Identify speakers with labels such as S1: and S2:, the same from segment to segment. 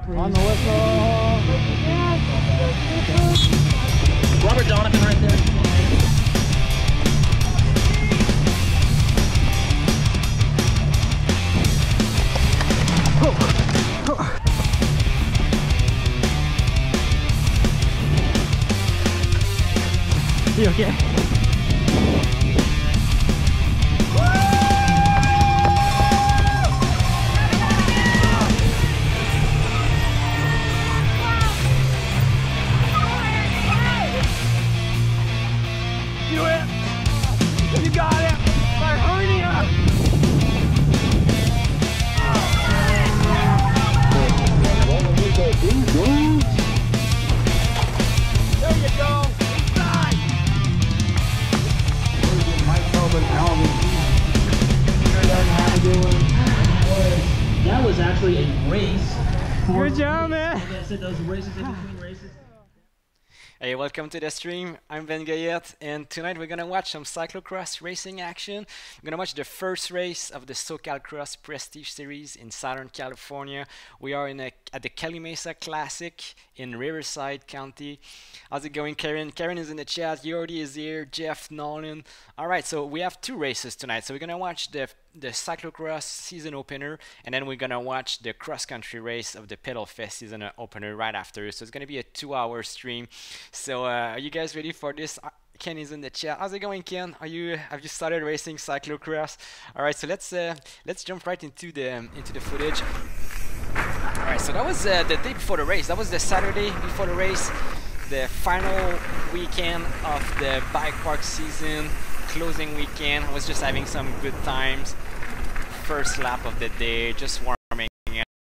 S1: On the whistle.
S2: Robert Donovan right there.
S1: You okay?
S3: Do it! You got it! My hernia! There you go! Inside!
S2: That was actually a race.
S1: Good job, man!
S2: Like I said, those races in between races.
S4: Hey, welcome to the stream. I'm Ben Gayet, and tonight we're gonna watch some cyclocross racing action. We're gonna watch the first race of the SoCalCross Prestige Series in Southern California. We are at the Calimesa Classic in Riverside County. How's it going, Karen? Karen is in the chat. Yordi is here. Jeff, Nolan. All right, so we have two races tonight. So we're gonna watch the cyclocross season opener, and then we're gonna watch the cross-country race of the PedalFest season opener right after. So it's gonna be a 2-hour stream. So are you guys ready for this? Ken is in the chat. How's it going, Ken? Have you started racing cyclocross? All right, so let's jump right into the footage. All right, so that was the day before the race. That was the Saturday before the race, the final weekend of the bike park season, closing weekend. I was just having some good times. First lap of the day, just warming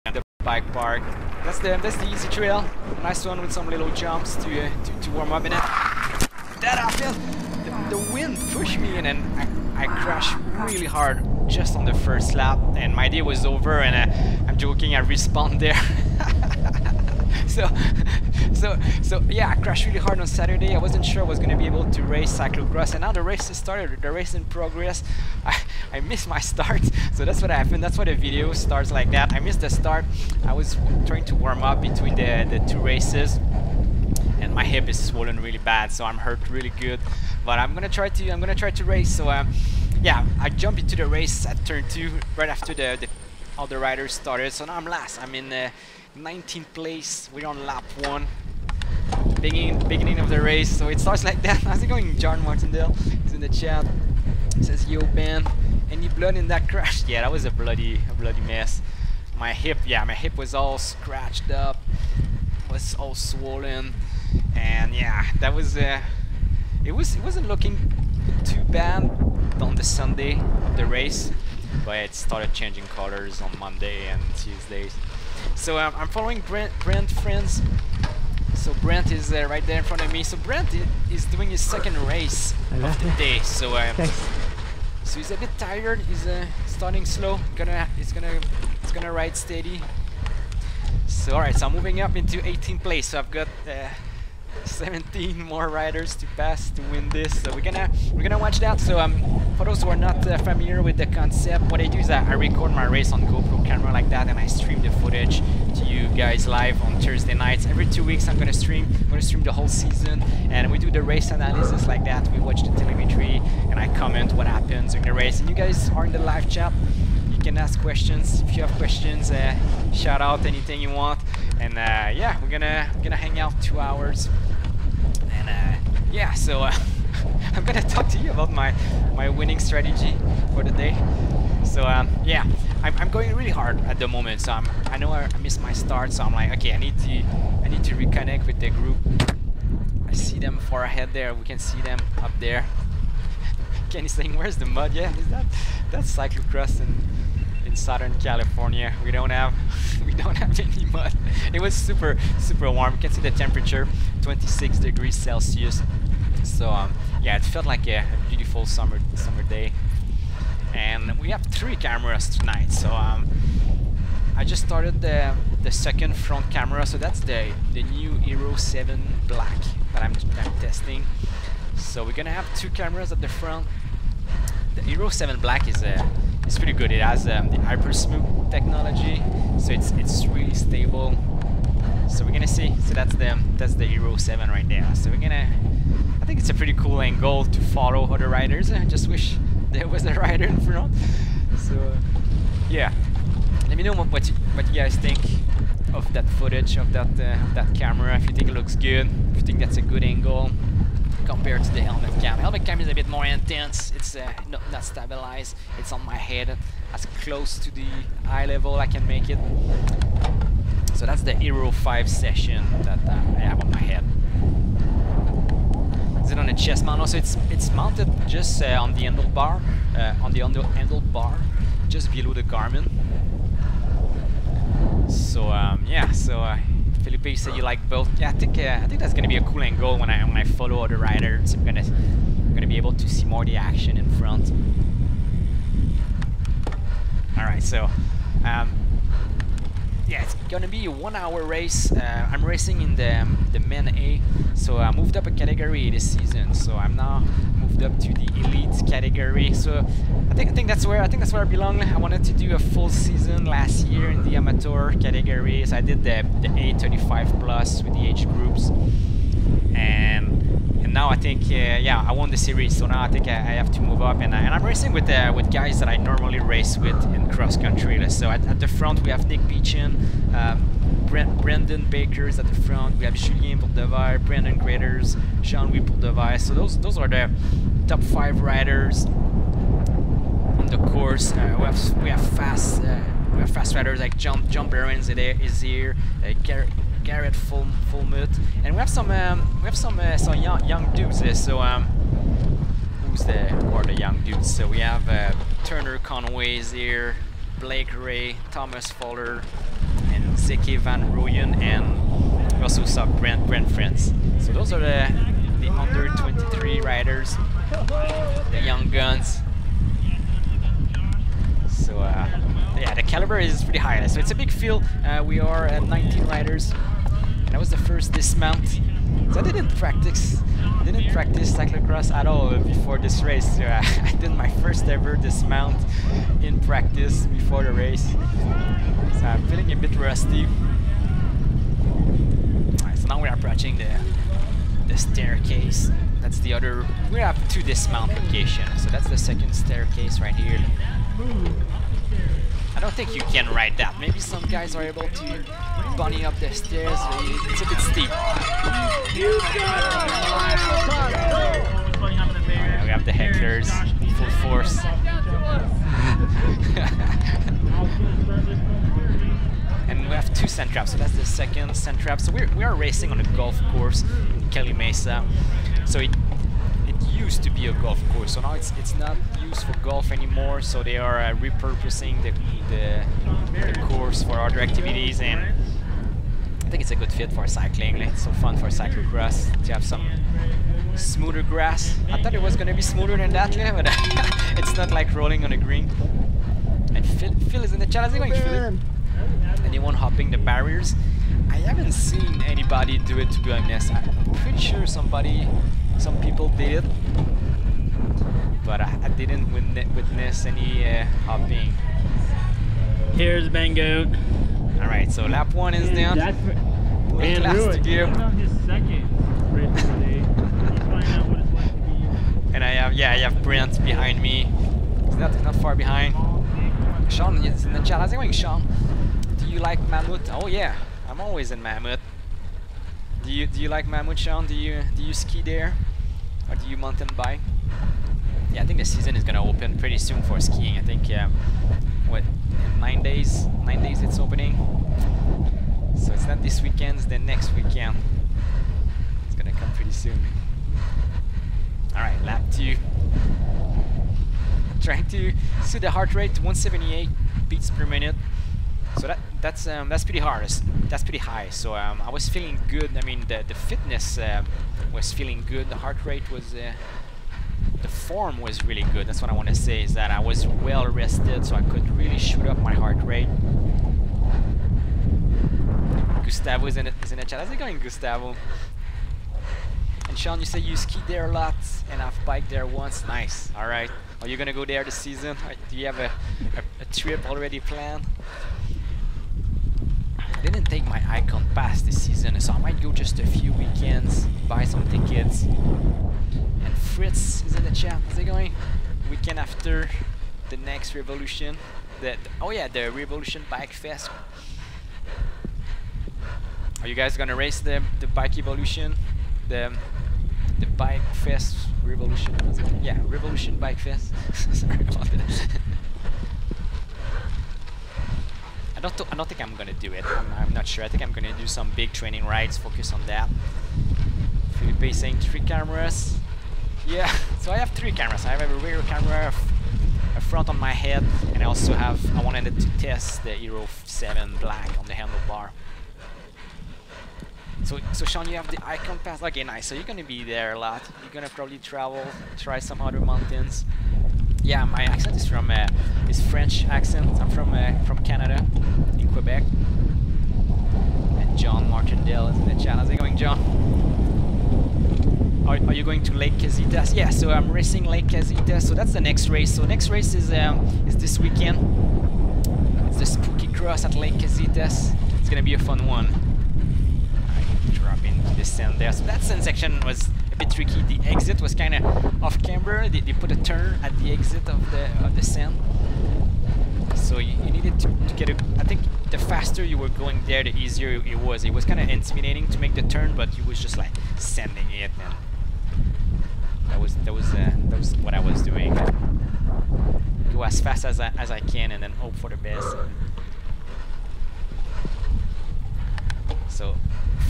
S4: up the bike park. That's the easy trail. Nice one with some little jumps to warm up in it. That happened. The wind pushed me, and then I crashed really hard just on the first lap, and my day was over. And I'm joking, I respawned there. So yeah, I crashed really hard on Saturday. I wasn't sure I was gonna be able to race cyclocross, and now the race has started. The race in progress. I missed my start, so that's what happened. That's why the video starts like that. I missed the start. I was trying to warm up between the two races, and my hip is swollen really bad, so I'm hurt really good. But I'm gonna try to race. So yeah, I jumped into the race at turn 2 right after the other riders started. So now I'm last. I'm in 19th place. We're on lap 1. Beginning of the race. So it starts like that. How's it going, John Martindale? He's in the chat. He says, "Yo, Ben, any blood in that crash?" Yeah, that was a bloody mess. My hip was all scratched up, was all swollen, and yeah, that was it wasn't looking too bad on the Sunday of the race, but it started changing colors on Monday and Tuesdays. So I'm following Brent, friends. So Brent is right there in front of me. So Brent is doing his second race of the day. So so he's a bit tired. He's starting slow. It's gonna ride steady. So alright, so I'm moving up into 18th place. So I've got 17 more riders to pass to win this. So we're gonna watch that. So for those who are not familiar with the concept, what I do is I record my race on GoPro camera like that, and I stream the footage to you guys live on Thursday nights. Every 2 weeks I'm gonna stream the whole season, and we do the race analysis like that. We watch the telemetry, and I comment what happens in the race. And you guys are in the live chat. You can ask questions. If you have questions, shout out anything you want. And yeah, we're gonna hang out 2 hours. And yeah, so I'm gonna talk to you about my winning strategy for the day. So yeah, I'm going really hard at the moment. So I know I missed my start. So I'm like, okay, I need to reconnect with the group. I see them far ahead there. We can see them up there. Kenny's saying, "Where's the mud?" Yeah, that's cyclocross in Southern California. We don't have any mud. It was super warm. You can see the temperature, 26 degrees Celsius. So yeah, it felt like a beautiful summer day. And we have 3 cameras tonight. So I just started the second front camera. So that's the new Hero 7 Black that I'm testing. So we're gonna have 2 cameras at the front. The Hero 7 Black is pretty good. It has the hyper smooth technology, so it's really stable. So we're gonna see. So that's the Euro 7 right there. So we're gonna. I think it's a pretty cool angle to follow other riders. I just wish there was a rider in front. So yeah, let me know what you guys think of that footage, of that camera. If you think it looks good, if you think that's a good angle compared to the helmet cam. Helmet cam is a bit more intense. It's not stabilized. It's on my head, as close to the eye level I can make it. So that's the Euro 5 session that I have on my head. Is it on a chest mount? Also, it's mounted just on the handlebar, just below the Garmin. So yeah, so Felipe said you like both. Yeah, I think that's gonna be a cool angle when I follow other riders. I'm gonna be able to see more the action in front. All right, so yeah, it's gonna be a 1 hour race. I'm racing in the Men A, so I moved up a category this season. So I'm now moved up to the elite category. So I think that's where I belong. I wanted to do a full season last year in the amateur category. So I did the A35 plus with the age groups, and now I think yeah, I won the series. So now I think I have to move up, and I'm racing with guys that I normally race with in cross country. So at the front we have Nick Beechin, Brendan Baker's at the front. We have Julien Bourdevert, Brendan Graders, Jean-Louis Bourdevert. So those are the top 5 riders on the course. We have fast riders like John Barons is here, Garrett Fulmut, and we have some young dudes. So who are the young dudes? So we have Turner Conway is here, Blake Ray, Thomas Fowler, and Zeke Van Rooyen, and we also saw Brent Friends. So those are the under 23 riders, the young guns. So yeah, the caliber is pretty high. So it's a big field. We are at 19 riders, and that was the first dismount. So I didn't practice cyclocross at all before this race. So I did my first ever dismount in practice before the race. So I'm feeling a bit rusty. Alright, so now we're approaching the staircase. That's the other. We have 2 dismount locations. So that's the second staircase right here. I don't think you can ride that. Maybe some guys are able to bunny up the stairs. It's a bit steep. We have the hecklers, full force. And we have 2 sand traps, so that's the second sand trap. So we are racing on a golf course in Calimesa. So it used to be a golf course, so now it's not used for golf anymore. So they are repurposing the course for other activities, and I think it's a good fit for cycling. It's so fun for cyclocross to have some smoother grass. I thought it was gonna be smoother than that, but it's not like rolling on a green. And Phil is in the chat. How's it going, Phil? Anyone hopping the barriers? I haven't seen anybody do it, to be honest. I'm pretty sure some people did it, but I didn't witness any hopping.
S2: Here's Bango.
S4: Alright, so lap 1 is down.
S2: And
S4: class to give.
S1: On his second race of the day. He's finding out what it's like to be.
S4: And I have Brent behind me. He's not far behind. Sean is in the chat. How's it going, Sean? Do you like Mammoth? Oh yeah, I'm always in Mammoth. Do you like Mammoth, Sean? Do you ski there, or do you mountain bike? Yeah, I think the season is gonna open pretty soon for skiing. I think what, in 9 days? 9 days it's opening. So it's not this weekend, it's the next weekend. It's gonna come pretty soon. All right, lap 2. Trying to see the heart rate, 178 beats per minute. So that's pretty hard. That's pretty high. So I was feeling good. I mean, the fitness was feeling good. The heart rate was, the form was really good. That's what I want to say, is that I was well rested, so I could really shoot up my heart rate. Gustavo is in the chat. How's it going, Gustavo? And Sean, you say you skied there a lot, and I've biked there once. Nice. All right. Are you gonna go there this season? Do you have a trip already planned? I didn't take my Icon Pass this season, so I might go just a few weekends, buy some tickets. And Fritz is in the chat. How's it going? Weekend after the next Revolution. Oh yeah, the Revolution Bike Fest. Are you guys gonna race the Bike Evolution? The Bike Fest Revolution? Yeah, Revolution Bike Fest. Sorry about that. I don't think I'm gonna do it. I'm not sure. I think I'm gonna do some big training rides, focus on that. Felipe is saying 3 cameras. Yeah, so I have 3 cameras. I have a rear camera, a front on my head, and I also have, I wanted to test the Euro 7 Black on the handlebar. So Sean, you have the Icon Pass. Okay, nice. So you're gonna be there a lot. You're gonna probably travel, try some other mountains. Yeah, my accent is from is French accent. I'm from Canada, in Quebec. And John Martindale is in the chat. How's it going, John? Are you going to Lake Casitas? Yeah, so I'm racing Lake Casitas. So that's the next race. So next race is this weekend. It's the Spooky Cross at Lake Casitas. It's gonna be a fun one. Drop into the sand there. So that sand section was a bit tricky. The exit was kind of off camber. They put a turn at the exit of the sand. So you needed to get a. I think the faster you were going there, the easier it was. It was kind of intimidating to make the turn, but you was just like sending it, and that was what I was doing. Go as fast as I can, and then hope for the best. So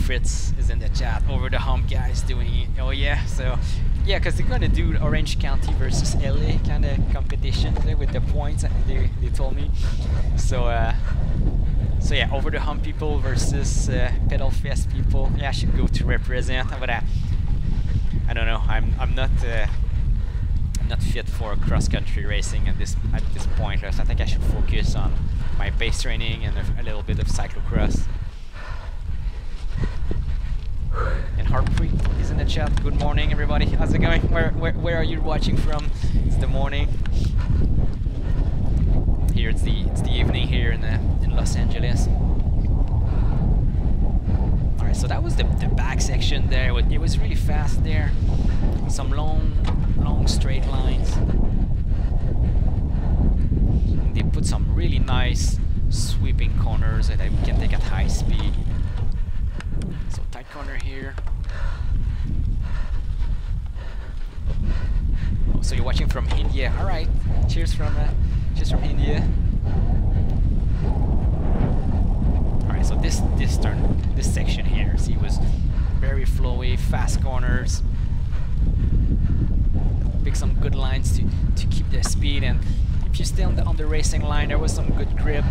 S4: Fritz is in the chat. Over the hump guys doing it. Oh yeah, so yeah, because they're gonna do Orange County versus LA kind of competition there with the points. They told me. So yeah, over the hump people versus PedalFest people. Yeah, I should go to represent, but I don't know. I'm not fit for cross country racing at this point. So I think I should focus on my base training and a little bit of cyclocross. And Harpreet is in the chat. Good morning, everybody. How's it going? Where are you watching from? It's the morning. Here it's the evening here in Los Angeles. All right, so that was the back section there. It was really fast there. Some long straight lines. And they put some really nice sweeping corners that we can take at high speed. So tight corner here. Oh, so you're watching from India. All right. Cheers from India. All right. So this section here, see, was very flowy, fast corners. Pick some good lines to keep the speed, and if you stay on the racing line, there was some good grip.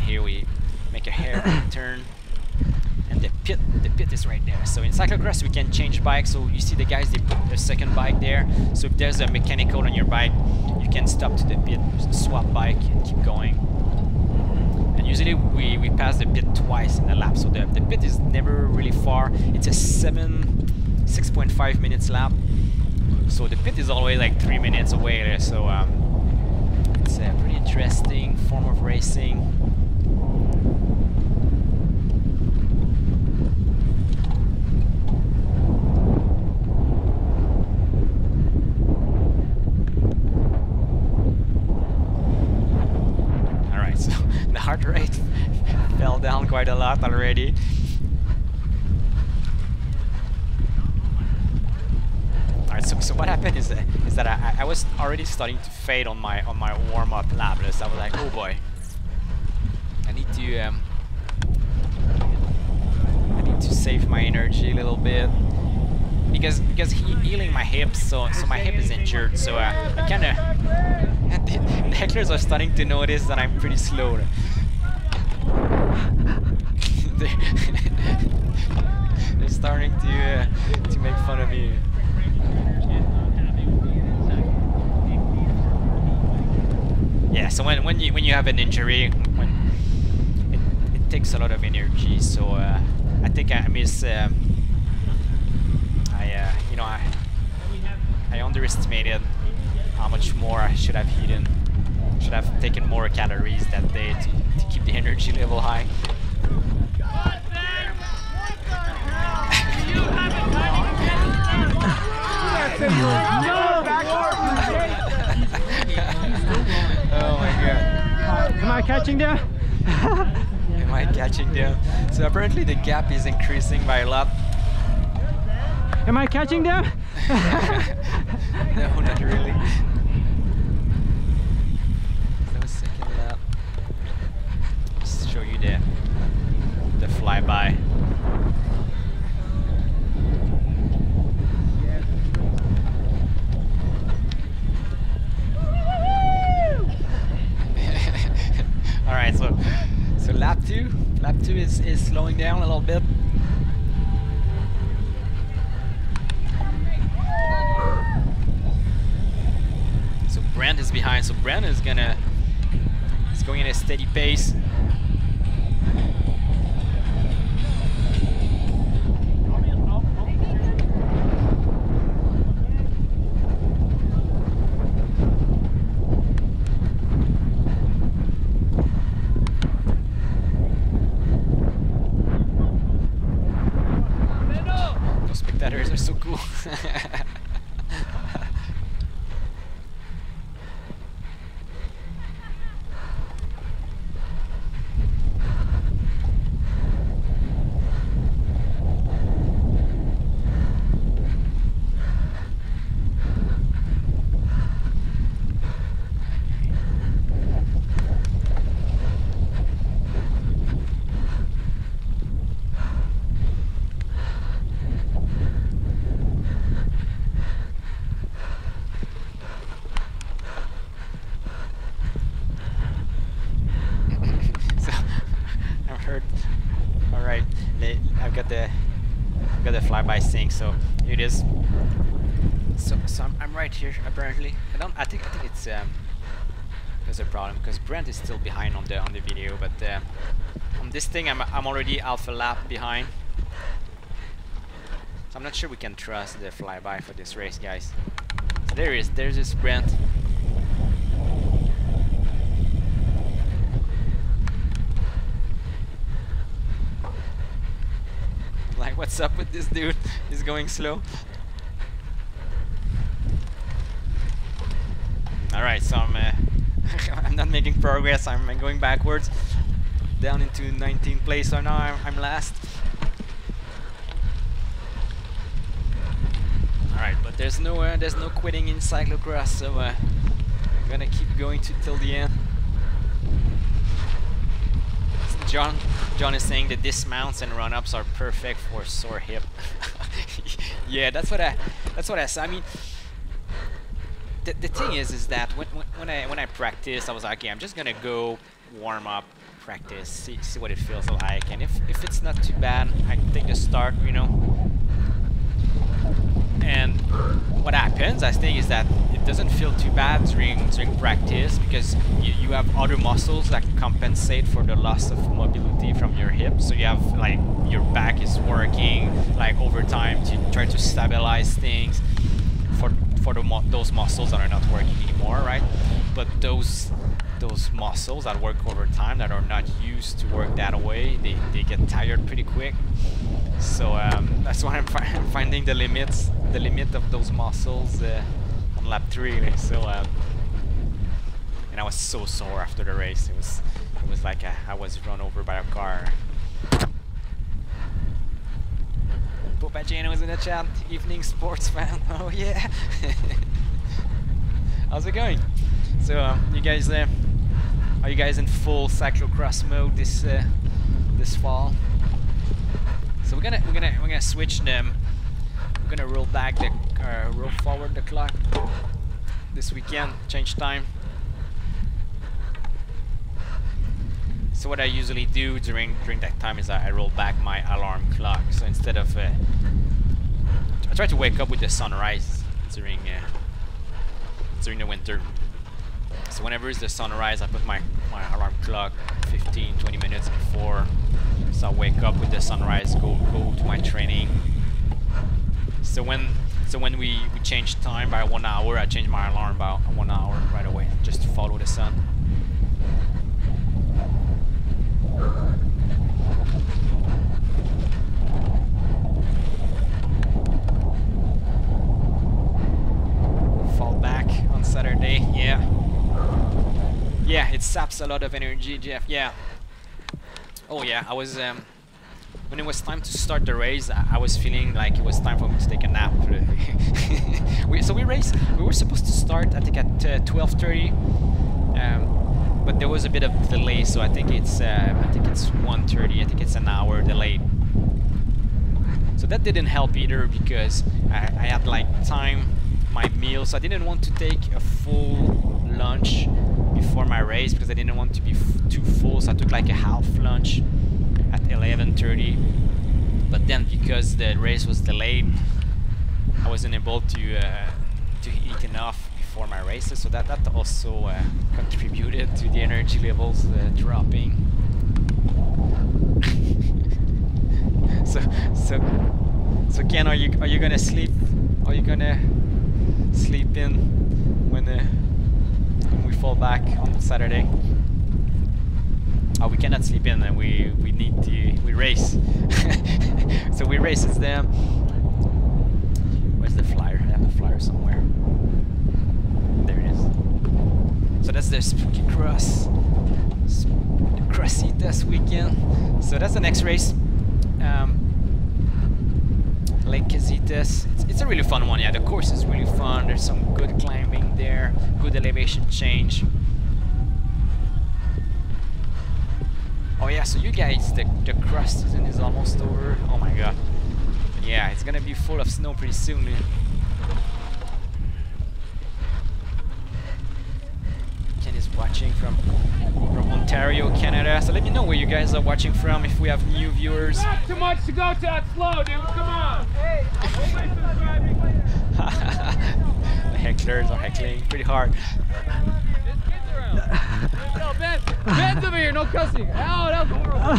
S4: Here we make a hairpin turn, and the pit is right there. So in cyclocross we can change bikes. So you see the guys, they put a second bike there. So if there's a mechanical on your bike, you can stop to the pit, swap bike, and keep going. And usually we pass the pit twice in a lap. So the pit is never really far. It's a 6.5 minutes lap. So the pit is always like 3 minutes away there. So it's a pretty interesting form of racing. Heart rate fell down quite a lot already. Alright, so what happened is that I was already starting to fade on my warm-up lap. So I was like, oh boy, I need to save my energy a little bit, because healing my hips, so my hip is injured. So I kind of the hecklers are starting to notice that I'm pretty slow. They're starting to make fun of me. Yeah, so when you have an injury, it takes a lot of energy. So I think I miss I underestimated how much more I should have eaten. Should have taken more calories that day to keep the energy level high. Oh my god.
S1: Am I catching there?
S4: Am I catching them? So apparently the gap is increasing by a lot.
S1: Am I catching there?
S4: No, not really. So second lap. Just show you the flyby. All right, so lap two is slowing down a little bit. So Brent is behind. So Brent is going at a steady pace. Are so cool. I've got the flyby sync, so here it is. So I'm right here apparently. I think it's there's a problem because Brent is still behind on the video, but on this thing I'm already alpha lap behind. So I'm not sure we can trust the flyby for this race, guys. So there he is. There's this Brent. Like, what's up with this dude? He's going slow. Alright, so I'm not making progress. I'm going backwards, down into 19th place. So now I'm last. Alright, but there's no quitting in cyclocross, so I'm gonna keep going till the end. John is saying that dismounts and run-ups are perfect for sore hip. Yeah, that's what I said. I mean, the thing is that when I practice, I was like, okay, I'm just gonna go warm up, practice, see what it feels like, and if it's not too bad, I can take the start, you know. And what happens, I think, is that it doesn't feel too bad during practice because you have other muscles that compensate for the loss of mobility from your hip. So you have, like, your back is working like overtime to try to stabilize things for those muscles that are not working anymore, right? But those muscles that work over time that are not used to work that way, they get tired pretty quick. So that's why I'm finding the limit of those muscles on lap 3. So and I was so sore after the race. It was like I was run over by a car. Popagino was in the chat. Evening sports fan. Oh yeah. How's it going? So you guys are you guys in full cyclocross mode this fall? So we're gonna switch them. We're gonna roll forward the clock this weekend. Change time. So what I usually do during that time is I roll back my alarm clock. So instead of I try to wake up with the sunrise during the winter. So whenever it's the sunrise, I put my alarm clock 15-20 minutes before. So I wake up with the sunrise, go to my training. So when So when we changed time by 1 hour, I changed my alarm by 1 hour right away, just to follow the sun. Fall back on Saturday, yeah. Yeah, it saps a lot of energy, Jeff, yeah. Oh yeah, I was, when it was time to start the race, I was feeling like it was time for me to take a nap. So we were supposed to start, I think, at 12:30, but there was a bit of delay, so I think it's 1:30. I think it's an hour delayed. So that didn't help either, because I had like my meal, so I didn't want to take a full lunch before my race because I didn't want to be too full, so I took like a half lunch at 11:30. But then because the race was delayed, I wasn't able to eat enough before my races, so that also contributed to the energy levels dropping. So Ken, are you gonna sleep? Are you gonna sleep in when we fall back on Saturday? Oh, we cannot sleep in, and we race. So we race. It's the where's the flyer? I have the flyer somewhere. There it is. So that's the SoCalCross Placerita this weekend. So that's the next race. Lake Casitas. It's a really fun one. Yeah, the course is really fun. There's some good climbing there, good elevation change. Oh yeah, so you guys, the cross season is almost over. Oh my god. Yeah, it's gonna be full of snow pretty soon. Ken is watching from Ontario, Canada. So let me know where you guys are watching from, if we have new viewers.
S3: Not too much to go to that slow, dude. Come on. Hey,
S4: the hecklers are heckling pretty hard.
S3: No, Ben's over here, no cussing. Oh, that was horrible.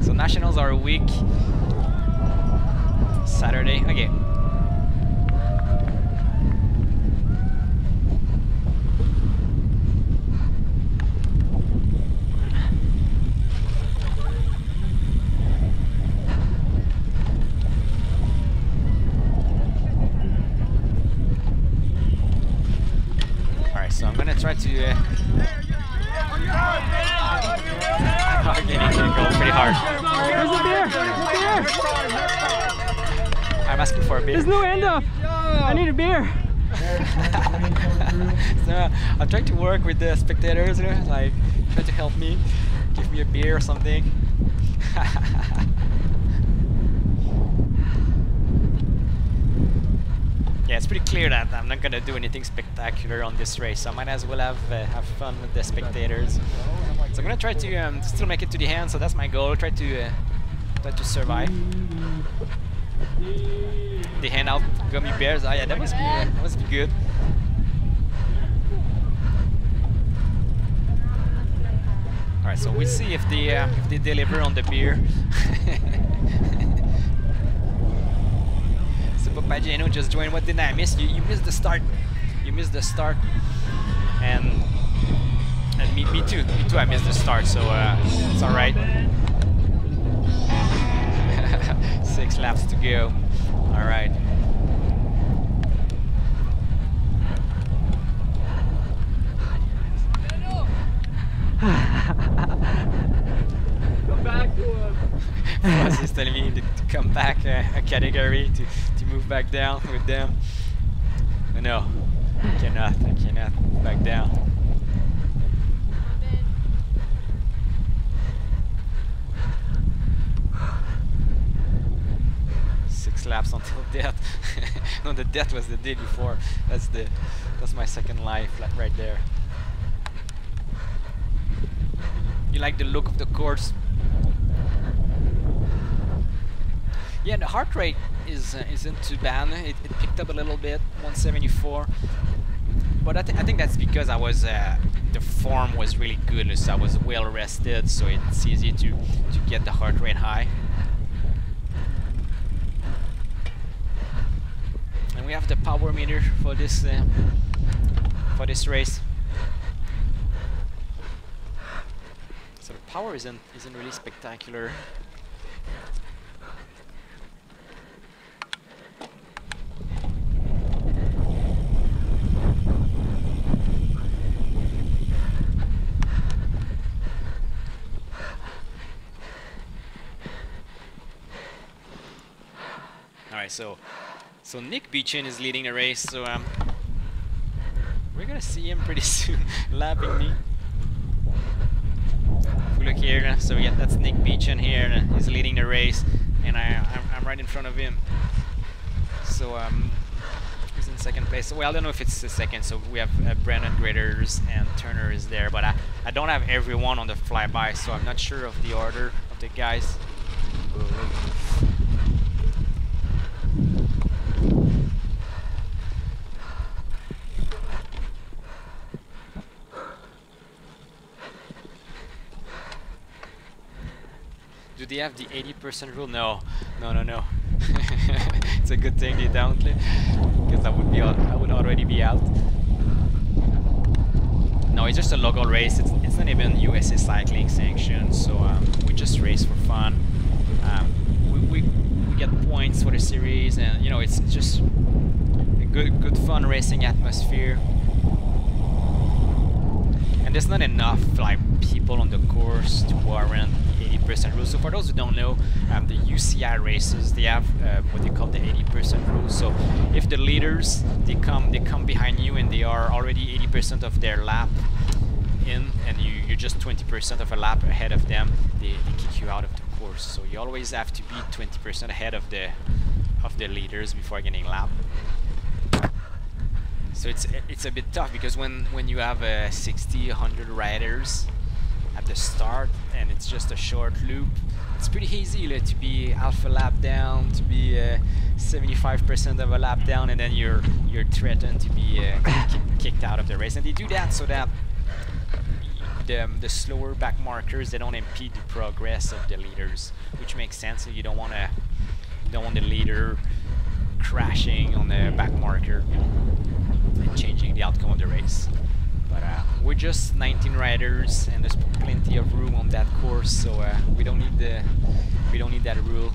S4: So nationals are a week. Saturday, okay. So I'm gonna try to getting go pretty hard.
S1: There's a beer! There's a beer!
S4: I'm asking for a beer.
S1: There's no end up! I need a beer!
S4: So I'm trying to work with the spectators, you know, like try to help me, give me a beer or something. Yeah, it's pretty clear that I'm not gonna do anything spectacular on this race, so I might as well have fun with the spectators. So I'm gonna try to still make it to the end. So that's my goal. Try to survive. They hand out gummy bears. Oh yeah, that must be good. All right, so we'll see if they deliver on the beer. Papageno just joined. What did I miss? You missed the start. You missed the start, and me too. Me too. I missed the start, so it's all right. 6 laps to go. All right.
S3: Come back to him.
S4: Fuzz is telling me to come back a category to move back down with them. But no, I cannot move back down. Six laps until death. No, the death was the day before. That's my second life right there. You like the look of the course? Yeah, the heart rate isn't too bad. It picked up a little bit, 174. But I think that's because I was the form was really good, so I was well rested, so it's easy to get the heart rate high. we have the power meter for this race. So the power isn't really spectacular. Alright, so Nick Beechin is leading the race, so we're gonna see him pretty soon lapping me. If we look here, so yeah, that's Nick Beechin here, he's leading the race, and I'm right in front of him. So he's in second place. Well, I don't know if it's the second, so we have Brandon Graders and Turner is there, but I don't have everyone on the flyby, so I'm not sure of the order of the guys. Do they have the 80% rule? No. It's a good thing they don't, because I would already be out. No, it's just a local race. It's not even USA cycling sanctioned, so we just race for fun. We get points for the series, and you know, it's just a good fun racing atmosphere. And there's not enough like people on the course to warrant 80% rule. So for those who don't know, the UCI races, they have what they call the 80% rule. So if the leaders they come behind you and they are already 80% of their lap in, and you're just 20% of a lap ahead of them, they kick you out of the course. So you always have to be 20% ahead of the leaders before getting lapped. So it's a bit tough, because when you have 60-100 riders at the start and it's just a short loop, it's pretty easy to be half a lap down, to be 75% of a lap down, and then you're threatened to be kicked out of the race. And they do that so that the slower back markers, they don't impede the progress of the leaders, which makes sense. So you don't want the leader crashing on the back marker and changing the outcome of the race. But we're just 19 riders, and there's plenty of room on that course, so we don't need that rule.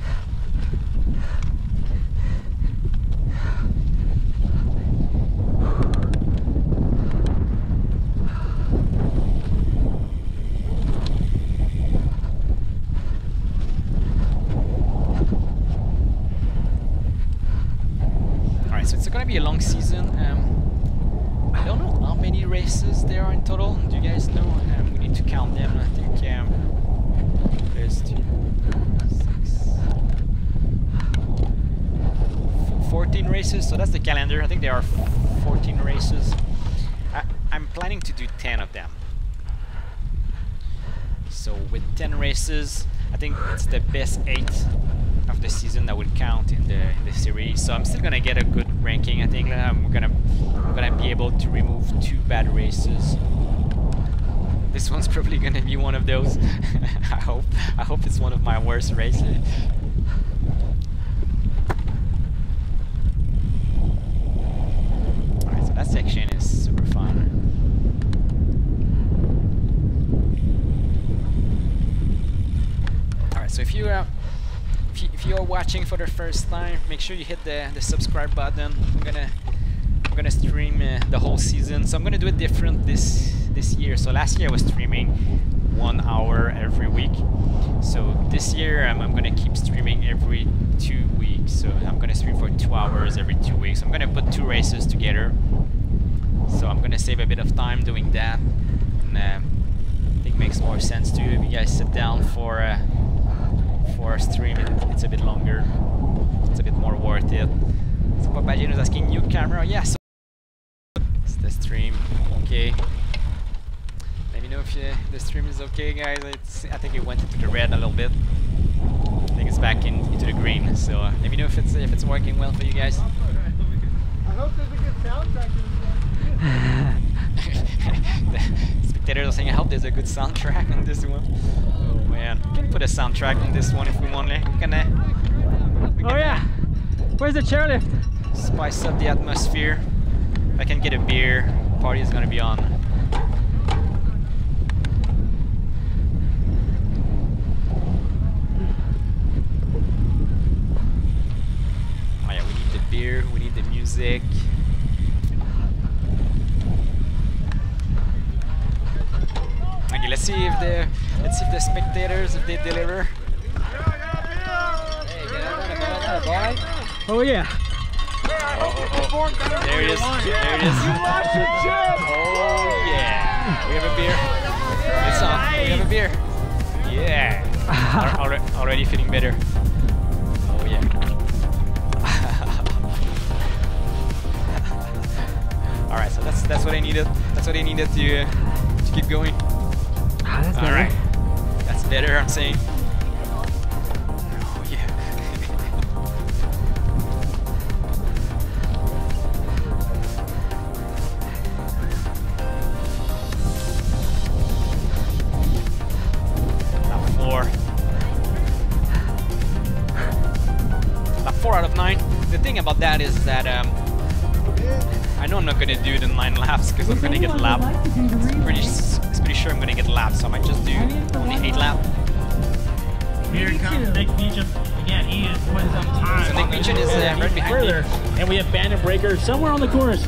S4: Alright, so it's gonna be a long season. I don't know how many races there are in total. Do you guys know? We need to count them. I think there's 14 races, so that's the calendar. I think there are 14 races. I'm planning to do 10 of them. So with 10 races, I think it's the best 8 of the season that will count in the series. So I'm still gonna get a good ranking. I think we're gonna be able to remove 2 bad races. This one's probably gonna be one of those. I hope it's one of my worst races. Alright, so that section is super fun. Alright, so if you're watching for the first time, make sure you hit the subscribe button. I'm gonna stream the whole season, so I'm gonna do it different this year. So last year I was streaming 1 hour every week. So this year I'm gonna keep streaming every 2 weeks. So I'm gonna stream for 2 hours every 2 weeks. I'm gonna put 2 races together. So I'm gonna save a bit of time doing that, and I think it makes more sense to if you guys sit down for a stream. It's a bit longer. It's a bit more worth it. So Papagino is asking, new camera? Yeah, so it's the stream. Okay. Let me know if the stream is okay, guys. I think it went into the red a little bit. I think it's back into the green. So let me know if it's working well for you guys.
S1: I hope there's a good soundtrack.
S4: The spectators are saying, I hope there's a good soundtrack on this one. Oh man, we can put a soundtrack on this one if we want. Oh
S1: yeah, where's the chairlift?
S4: spice up the atmosphere. If I can get a beer, party is gonna be on. Oh yeah, we need the beer, we need the music. Okay, let's see if the spectators, if they deliver.
S1: Oh yeah.
S4: Oh. There it is. There it is. Oh yeah. We have a beer. It's on. We have a beer. Yeah. Already feeling better. Oh yeah. All right. So that's what I needed. That's what I needed to keep going.
S1: That's better.
S4: All right. That's better. I'm saying. About that is that I know I'm not gonna do the 9 laps because I'm gonna get lapped. It's pretty sure I'm gonna get lapped, so I might just do only 8 laps.
S2: Here comes Nick Beecham. Again, he is putting some time.
S4: So Nick Beecham is right behind me.
S2: And we have Bandit Breaker somewhere on the course.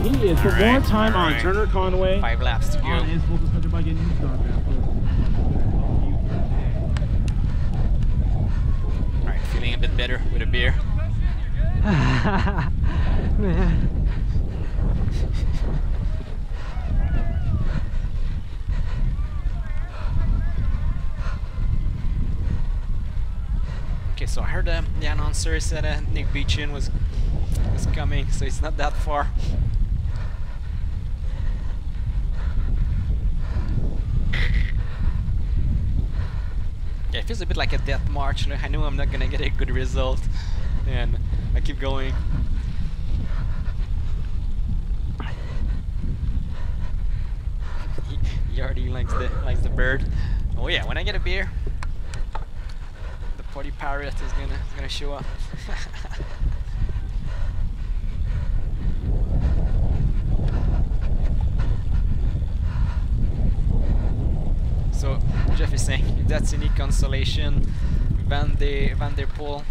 S2: He is for more time on Turner Conway.
S4: 5 laps to go. Alright, feeling a bit better with a beer.
S1: Man.
S4: Okay, so I heard the announcer said Nick Beecham was coming, so it's not that far. Yeah, it feels a bit like a death march. I know I'm not gonna get a good result, and I keep going. He already likes the bird. Oh yeah, when I get a beer, the party pirate is gonna show up. So Jeff is saying if that's any consolation, Van der Poel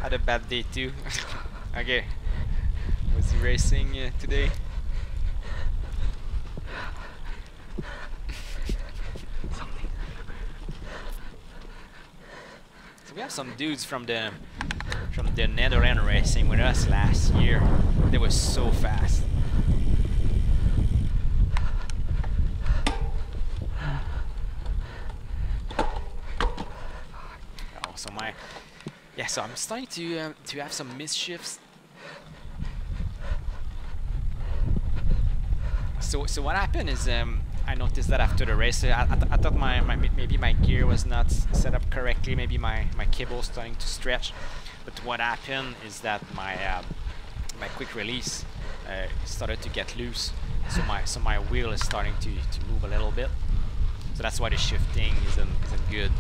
S4: had a bad day too. Okay, was he racing today? So we have some dudes from the Netherlands racing with us last year. They were so fast. Oh, so I'm starting to have some misshifts. So what happened is I noticed that after the race, I thought maybe my gear was not set up correctly, maybe my cable starting to stretch. But what happened is that my quick release started to get loose. So my wheel is starting to move a little bit. So that's why the shifting isn't good.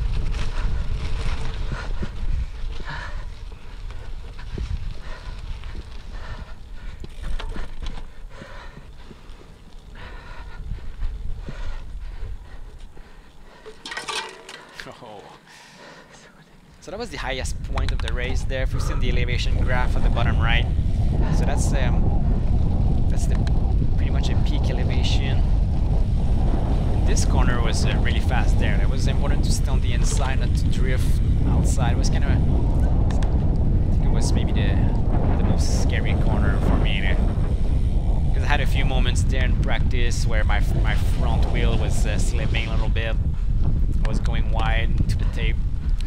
S4: Oh. So that was the highest point of the race there. If you've seen the elevation graph at the bottom right, so that's pretty much a peak elevation. This corner was really fast there. It was important to stay on the inside, not to drift outside. It was kind of, I think it was maybe the most scary corner for me. Because I had a few moments there in practice where my front wheel was slipping a little bit. I was going wide to the tape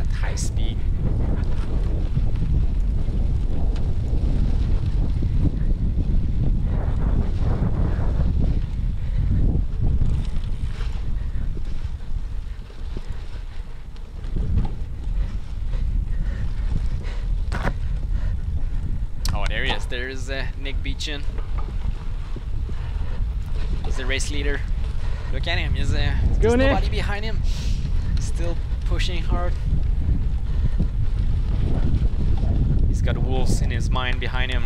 S4: at high speed. Oh, there he is. There's Nick Beecham. He's the race leader. Look at him. There's nobody behind him. Still pushing hard. He's got wolves in his mind behind him.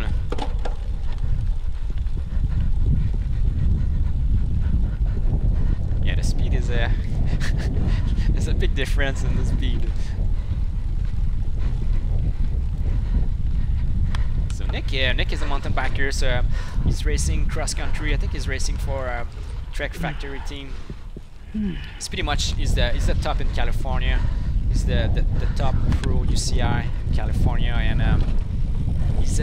S4: Yeah, the speed is there's a big difference in the speed. So Nick is a mountain biker, so he's racing cross country. I think he's racing for a Trek Factory team. It's pretty much he's the top in California. He's the top pro UCI in California, and he's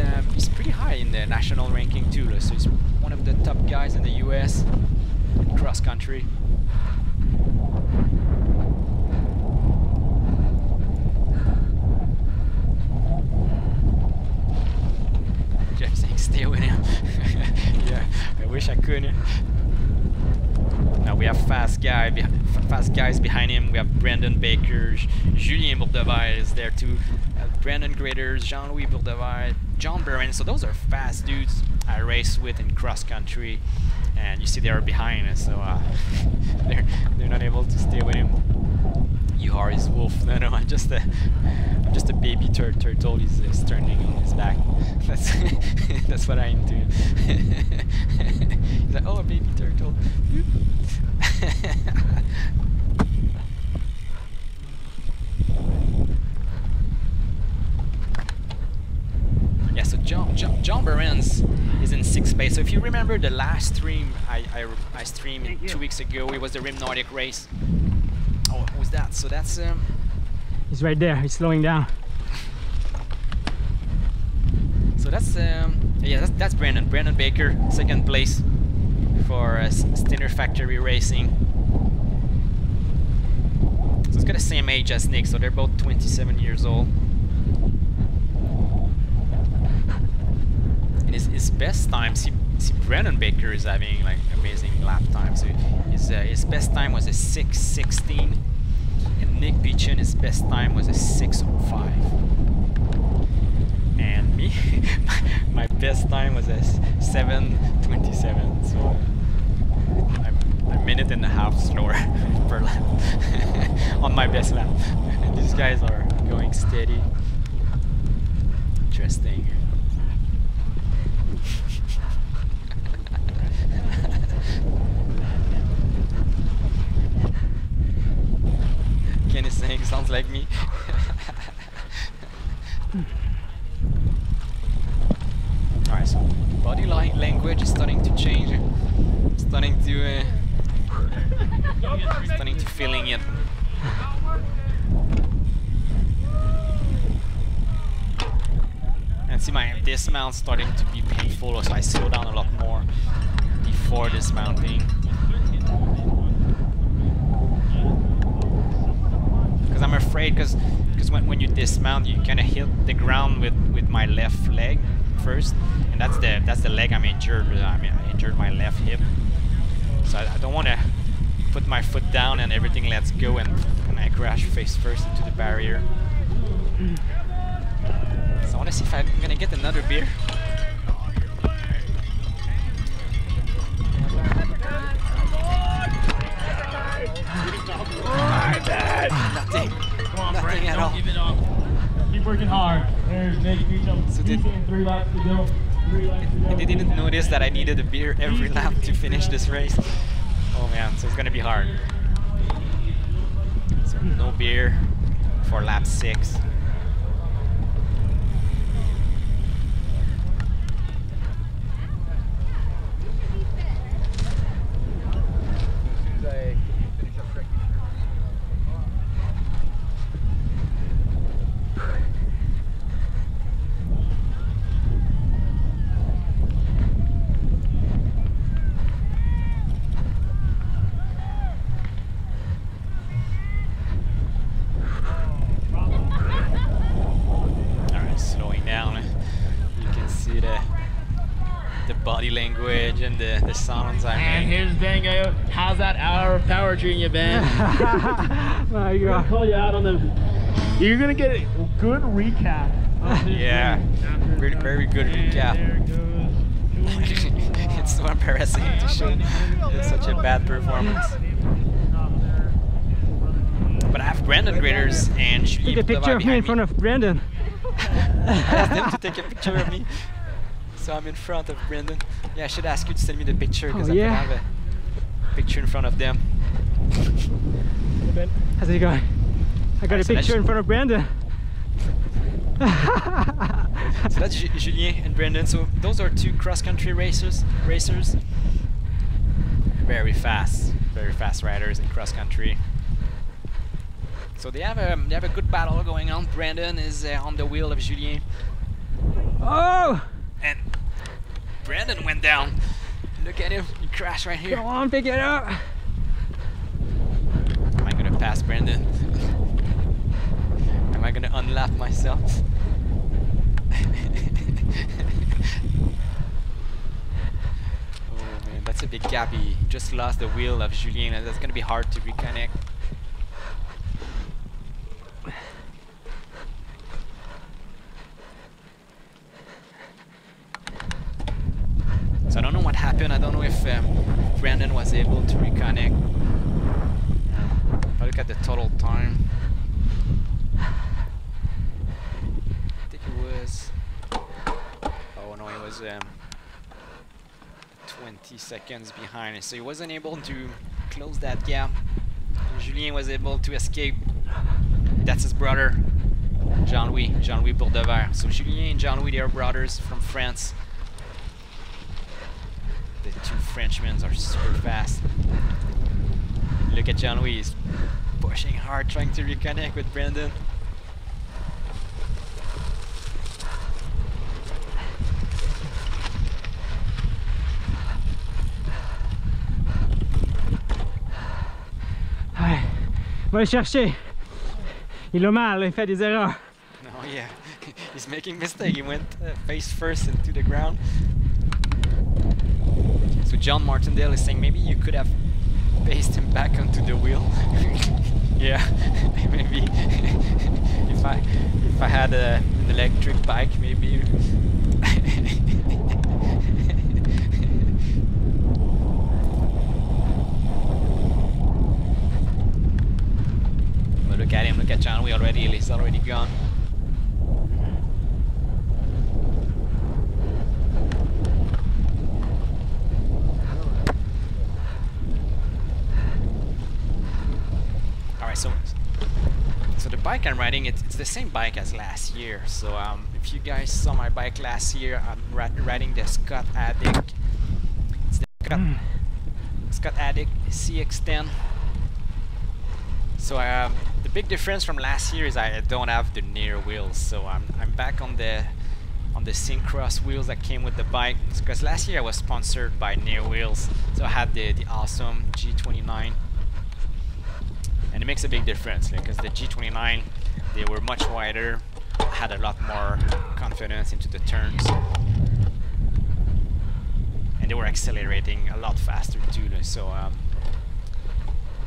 S4: pretty high in the national ranking too. So he's one of the top guys in the US in cross country. Jeff saying stay with him. Yeah, I wish I could. Now we have fast guys behind him. We have Brandon Baker, Julien Bourdevert is there too, Brandon Graders, Jean-Louis Bourdevert, John Burren. So those are fast dudes I race with in cross country, and you see they are behind us, so they're not able to stay with him. You are his wolf. No, I'm just a baby turtle. He's turning on his back. That's what I'm doing. He's like, oh, a baby turtle. Yeah, so John Berens is in 6th place. So if you remember the last stream I streamed 2 weeks ago, it was the Rim Nordic race. Oh, what was that? So that's
S2: He's right there. He's slowing down.
S4: So that's yeah, that's Brandon Baker, 2nd place for Stinner Factory Racing. So he's got the same age as Nick, so they're both 27 years old. And his best time, see Brandon Baker is having like amazing lap time. So his best time was a 6:16, and Nick Beechin, his best time was a 6:05. And me, my best time was a 7:27. So I'm a minute and a half slower per lap on my best lap. And these guys are going steady. Interesting. Ken is saying sounds like me. Alright, so body language is starting to change. Starting to feeling it. And see my dismount starting to be painful, so I slow down a lot more before dismounting. Because I'm afraid, because when you dismount, you kind of hit the ground with my left leg first, and that's the leg I'm injured. I injured my left hip, so I don't want to put my foot down and everything lets go, and I crash face first into the barrier. So I want to see if I'm gonna get another beer. Nothing at all.
S2: Give it up. Keep working hard. There's Nick Beecham.
S4: So
S2: 3 laps to go. 3 laps to go.
S4: They didn't notice that I needed a beer every lap to finish this race. Oh man, so it's gonna be hard. So no beer for lap 6. Language and the sounds I
S3: And
S4: make.
S3: here's Dango. How's that hour of power treating you, Ben?
S2: I'm gonna call you out on them.
S1: You're gonna get a good recap.
S4: Yeah, very good recap. It's so embarrassing to show such a bad performance. But I have Brandon Graders and
S2: Take a picture of me in front of Brandon.
S4: asked them to take a picture of me. So I'm in front of Brendan. Yeah, I should ask you to send me the picture because I can have a picture in front of them.
S1: Hey Ben,
S2: how's it going? I got a picture in front of Brandon.
S4: So that's Julien and Brendan. So those are two cross-country racers. Very fast riders in cross-country. So they have a good battle going on. Brendan is on the wheel of Julien.
S2: Oh!
S4: And Brendan went down. Look at him. He crashed right here.
S2: Go on, pick it up.
S4: Am I gonna pass Brendan? Am I gonna unlap myself? Oh man, that's a big gap. He just lost the wheel of Julien, and that's gonna be hard to reconnect. So I don't know what happened. I don't know if Brandon was able to reconnect. If I look at the total time, I think it was. Oh no, it was 20 seconds behind. So he wasn't able to close that gap. And Julien was able to escape. That's his brother, Jean-Louis Bourdevert. So Julien and Jean-Louis, they are brothers from France. The two Frenchmen are super fast. Look at Jean-Louis, he's pushing hard, trying to reconnect with Brendan.
S2: Ouais. Va le chercher. Il a mal, il fait des erreurs.
S4: No, yeah, he's making mistake. He went face first into the ground. So John Martindale is saying maybe you could have paced him back onto the wheel. Yeah, maybe if I had an electric bike, maybe. But look at him, look at John. He's already gone. So the bike I'm riding, it's the same bike as last year. So if you guys saw my bike last year, I'm riding the Scott Addict. It's the Scott Addict CX10. So the big difference from last year is I don't have the near wheels. So I'm back on the Syncross wheels that came with the bike. Because last year I was sponsored by Near Wheels, so I had the awesome G29. And it makes a big difference because the G29, they were much wider, had a lot more confidence into the turns, and they were accelerating a lot faster too. So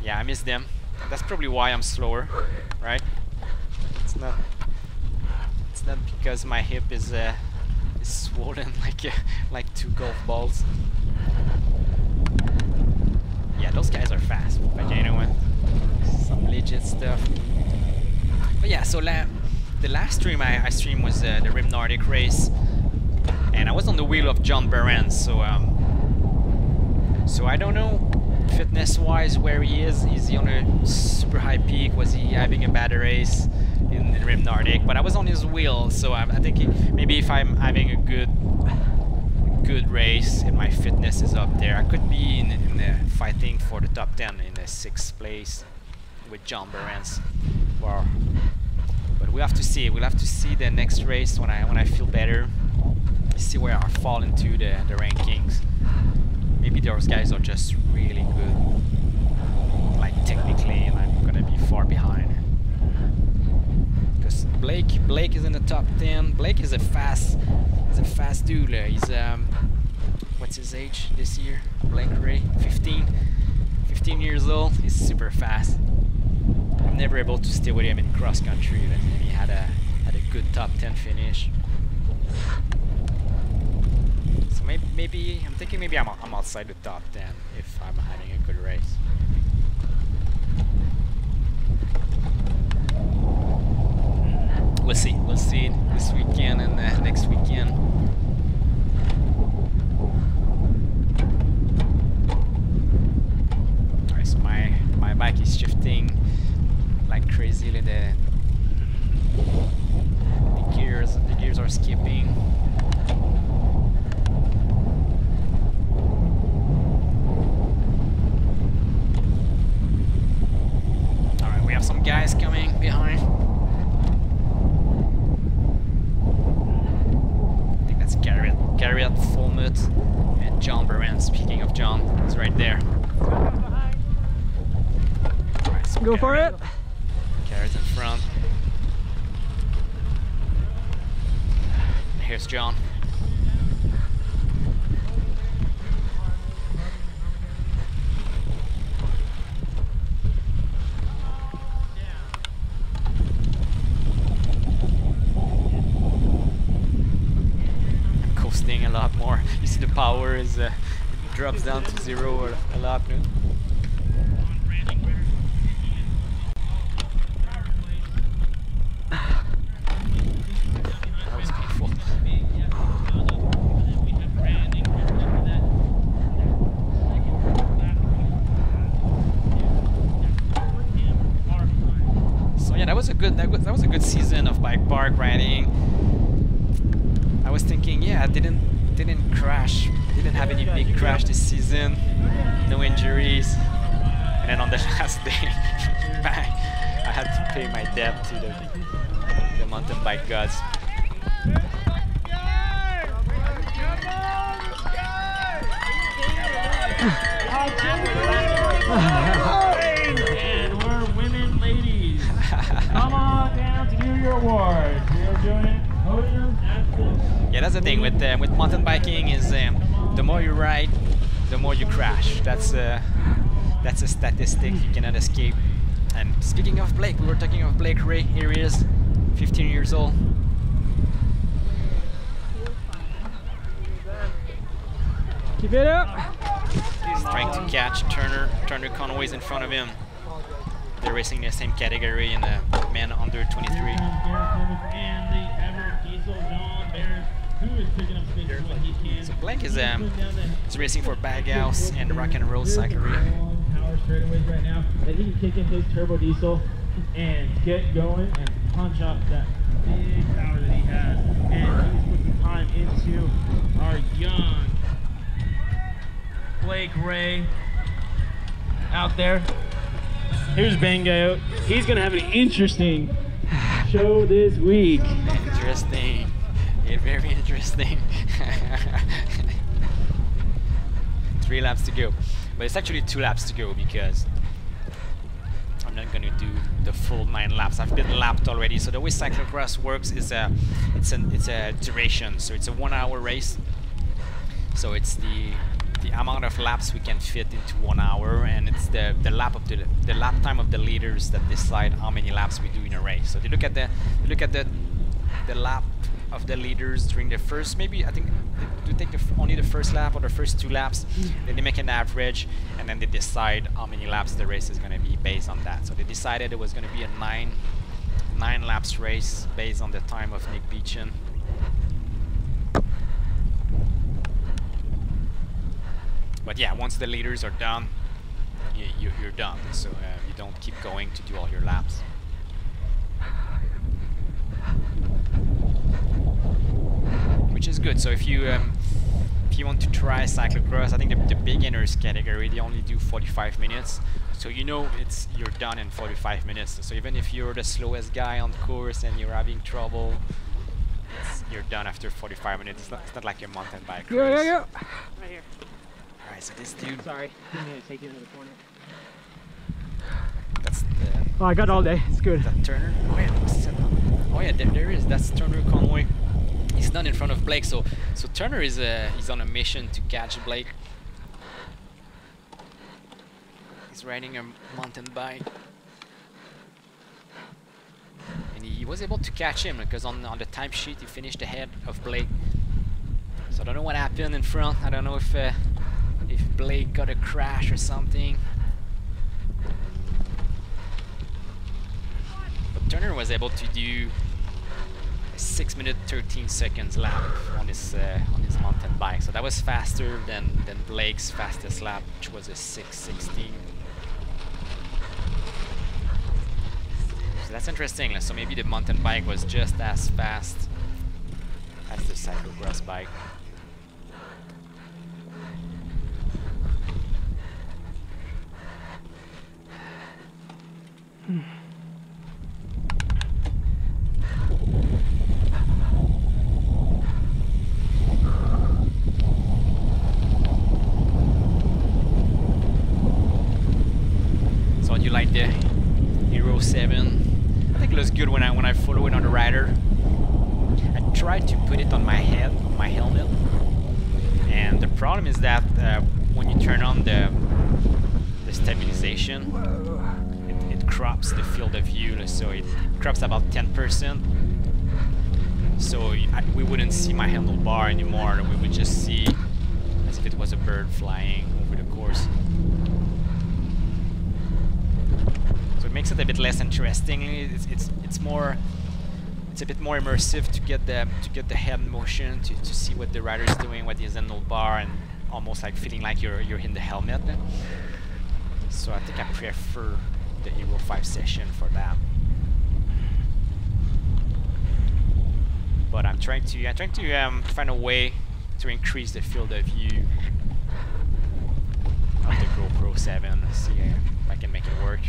S4: yeah, I miss them. That's probably why I'm slower, right? It's not because my hip is swollen like two golf balls. Yeah, those guys are fast, but you know what? Some legit stuff. But yeah, so the last stream I streamed was the Rim Nordic race, and I was on the wheel of John Barran. So I don't know fitness-wise where he is. Is he on a super high peak? Was he having a bad race in the Rim Nordic? But I was on his wheel, so I think maybe if I'm having a good race and my fitness is up there, I could be in fighting for the top 10 in the 6th place with John Barran's. Wow. But we have to see. We'll have to see the next race when I feel better. See where I fall into the rankings. Maybe those guys are just really good, like technically, and I'm gonna be far behind. Because Blake is in the top 10. Blake is a fast dude. He's what's his age this year? Blake Ray, 15 years old. He's super fast. I'm never able to stay with him in cross country, but he had a good top 10 finish. So maybe I'm thinking maybe I'm outside the top 10 if I'm having a good race. We'll see. this weekend and next weekend. Alright, so my bike is shifting like crazy. The gears are skipping. Alright, we have some guys coming behind. I think that's Clarita, Fulmut, and John Baran. Speaking of John, he's right there. Alright, so
S3: Go for it.
S4: Clarita's in front. Here's John. I'm coasting a lot more. You see the power is it drops down to 0 a lot. That was painful. So yeah, that was a good season of bike park riding. I was thinking, yeah, I didn't crash, didn't have any big crash this season, no injuries, and then on the last day, I had to pay my debt to the mountain bike gods.
S2: And we're women, ladies. Come on down to do your awards. We're doing it. Podium at the...
S4: Yeah, that's the thing with mountain biking is the more you ride, the more you crash. That's a statistic you cannot escape. And speaking of Blake, we were talking of Blake Ray. Here he is, 15 years old.
S3: Keep it up.
S4: He's trying to catch Turner. Turner Conway's in front of him. They're racing the same category in the men under 23. So Blake is racing for Baghouse and Rock and Roll Cyclery.
S2: Power straightaways right now that he can kick in his turbo diesel and get going and punch up that big power that he has. And he's putting time into our young Blake Ray out there. Here's Bango. He's gonna have an interesting show this week.
S4: Interesting. Yeah, very interesting. 3 laps to go. But it's actually 2 laps to go because I'm not going to do the full 9 laps. I've been lapped already. So the way cyclocross works is it's a duration. So it's a 1-hour race. So it's the amount of laps we can fit into 1 hour, and it's the lap time of the leaders that decide how many laps we do in a race. So they look at the lap of the leaders during the first, maybe I think they take only the first lap or the first 2 laps, then they make an average, and then they decide how many laps the race is going to be based on that. So they decided it was going to be a 9 laps race based on the time of Nick Beechin. But yeah, once the leaders are done, you're done. So you don't keep going to do all your laps. Which is good. So if you want to try cyclocross, I think the beginners category, they only do 45 minutes. So you know you're done in 45 minutes. So even if you're the slowest guy on the course and you're having trouble, you're done after 45 minutes. It's not like a mountain bike race.
S3: Go.
S1: Right here.
S4: Alright, so this dude,
S1: Sorry, didn't mean to take you into the corner.
S4: that's the...
S3: Oh, I got all day. It's good.
S4: That Turner? Oh yeah, there is. That's Turner Conway. He's not in front of Blake, so Turner is he's on a mission to catch Blake. He's riding a mountain bike, and he was able to catch him because on the timesheet he finished ahead of Blake. So I don't know what happened in front. I don't know if Blake got a crash or something. But Turner was able to do 6 minutes 13 seconds lap on his mountain bike. So that was faster than Blake's fastest lap, which was a 6:16. So that's interesting. So maybe the mountain bike was just as fast as the cyclocross bike. So do you like the Hero 7? I think it looks good when I follow it on the rider. I tried to put it on my head, on my helmet, and the problem is that when you turn on the stabilization, it crops the field of view, so it crops about 10%. So we wouldn't see my handlebar anymore, we would just see as if it was a bird flying over the course. So it makes it a bit less interesting. It's a bit more immersive to get the head motion, to see what the rider is doing, what is handlebar, and almost like feeling like you're in the helmet. So I think I prefer the Hero 5 session for that. But I'm trying to find a way to increase the field of view of the GoPro 7. Let's see if I can make it work.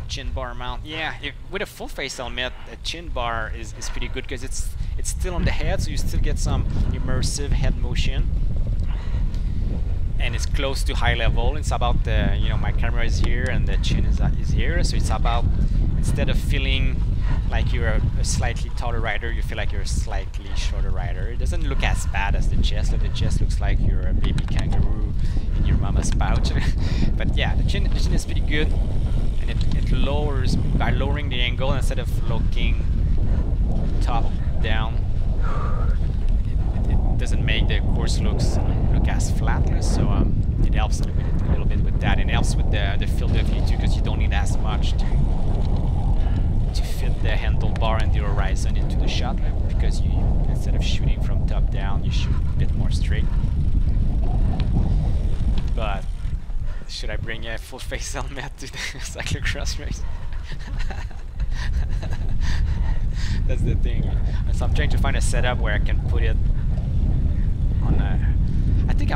S4: Chin bar mount, yeah. With a full face helmet, a chin bar is pretty good because it's still on the head, so you still get some immersive head motion, and it's close to high level. It's about the, you know, my camera is here and the chin is here, so it's about, instead of feeling like you're a slightly taller rider, you feel like you're a slightly shorter rider. It doesn't look as bad as the chest. Like the chest looks like you're a baby kangaroo in your mama's pouch. But yeah, the chin is pretty good. It lowers, by lowering the angle instead of looking top down, it doesn't make the course look as flat, so it helps a little bit with that. And it helps with the field of view too, because you don't need as much to fit the handlebar and the horizon into the shot, because you, instead of shooting from top down, you shoot a bit more straight. But should I bring a full face helmet to the cyclocross race? That's the thing. So I'm trying to find a setup where I can put it on a... I think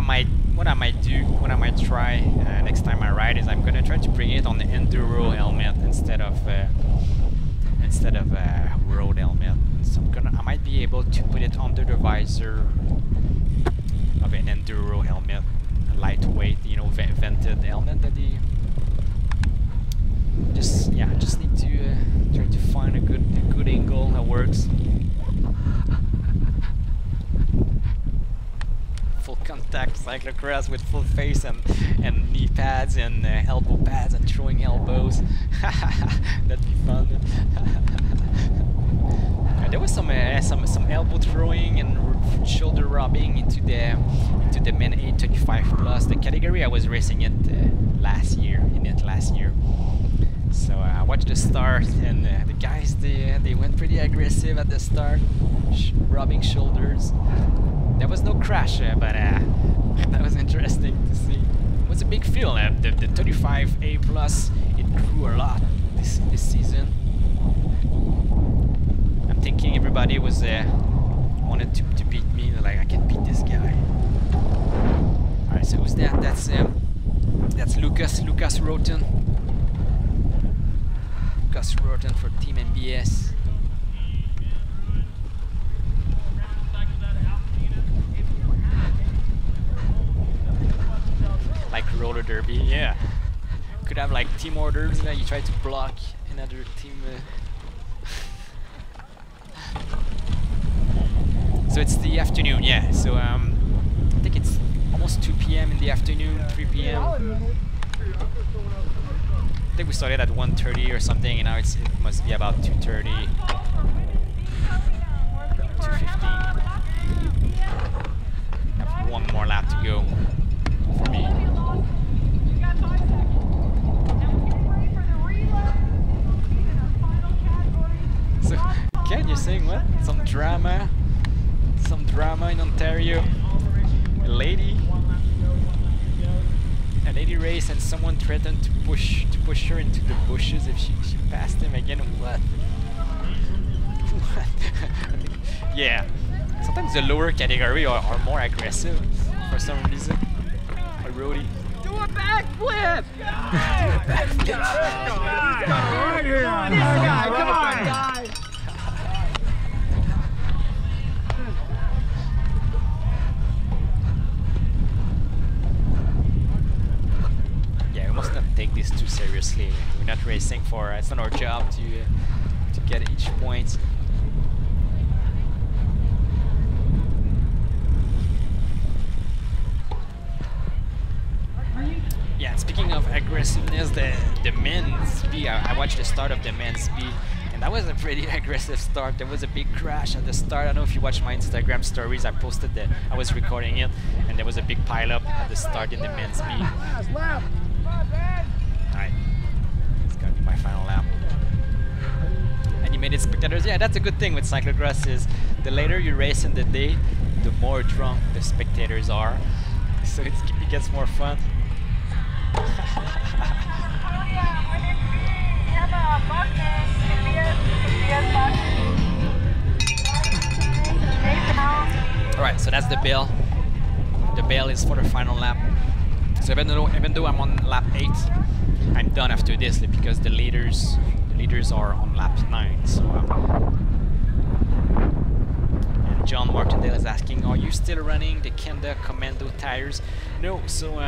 S4: what I might do, what I might try next time I ride, is I'm gonna try to bring it on the enduro helmet instead of road helmet. So I might be able to put it under the visor of an enduro helmet. Lightweight, you know, vented helmet that just need to try to find a good angle that works. Full contact cyclocross with full face and knee pads and elbow pads and throwing elbows. That'd be fun. There was some elbow throwing and shoulder rubbing into the men 835 plus, the category I was racing it last year. So I watched the start, and the guys they went pretty aggressive at the start, rubbing shoulders. There was no crash, but that was interesting to see. It was a big field. The 35A plus, it grew a lot this season. I'm thinking everybody was wanted to beat me. They're like, I can beat this guy. All right, so who's that? That's Lucas Roten. Lucas Roten for Team MBS. Like roller derby, yeah. Could have like team orders, you know, you try to block another team. So it's the afternoon, yeah. So I think it's almost 2 p.m. in the afternoon, 3 p.m. I think we started at 1:30 or something, and now it must be about 2:30, 2:15. I have one more lap to go for me. what? Some drama in Ontario. A lady raced and someone threatened to push her into the bushes if she passed him again. What? Yeah. Sometimes the lower category are more aggressive for some reason. A roadie.
S3: Do a backflip!
S4: Do a backflip.
S3: Come on, guys!
S4: Yeah, we must not take this too seriously. We're not racing for. It's not our job to get each point. Yeah, speaking of aggressiveness, the men's B, I watched the start of the men's B, and that was a pretty aggressive start. There was a big crash at the start. I don't know if you watched my Instagram stories. I posted that I was recording it, and there was a big pile-up at the start in the men's B. Alright, it's gonna be my final lap. Animated spectators, yeah, that's a good thing with cyclocross is the later you race in the day, the more drunk the spectators are, so it gets more fun. Alright, so that's the bell. The bell is for the final lap. So even though I'm on lap 8, I'm done after this because the leaders are on lap 9. So and John Martindale is asking, are you still running the Kenda Commando tires? No, so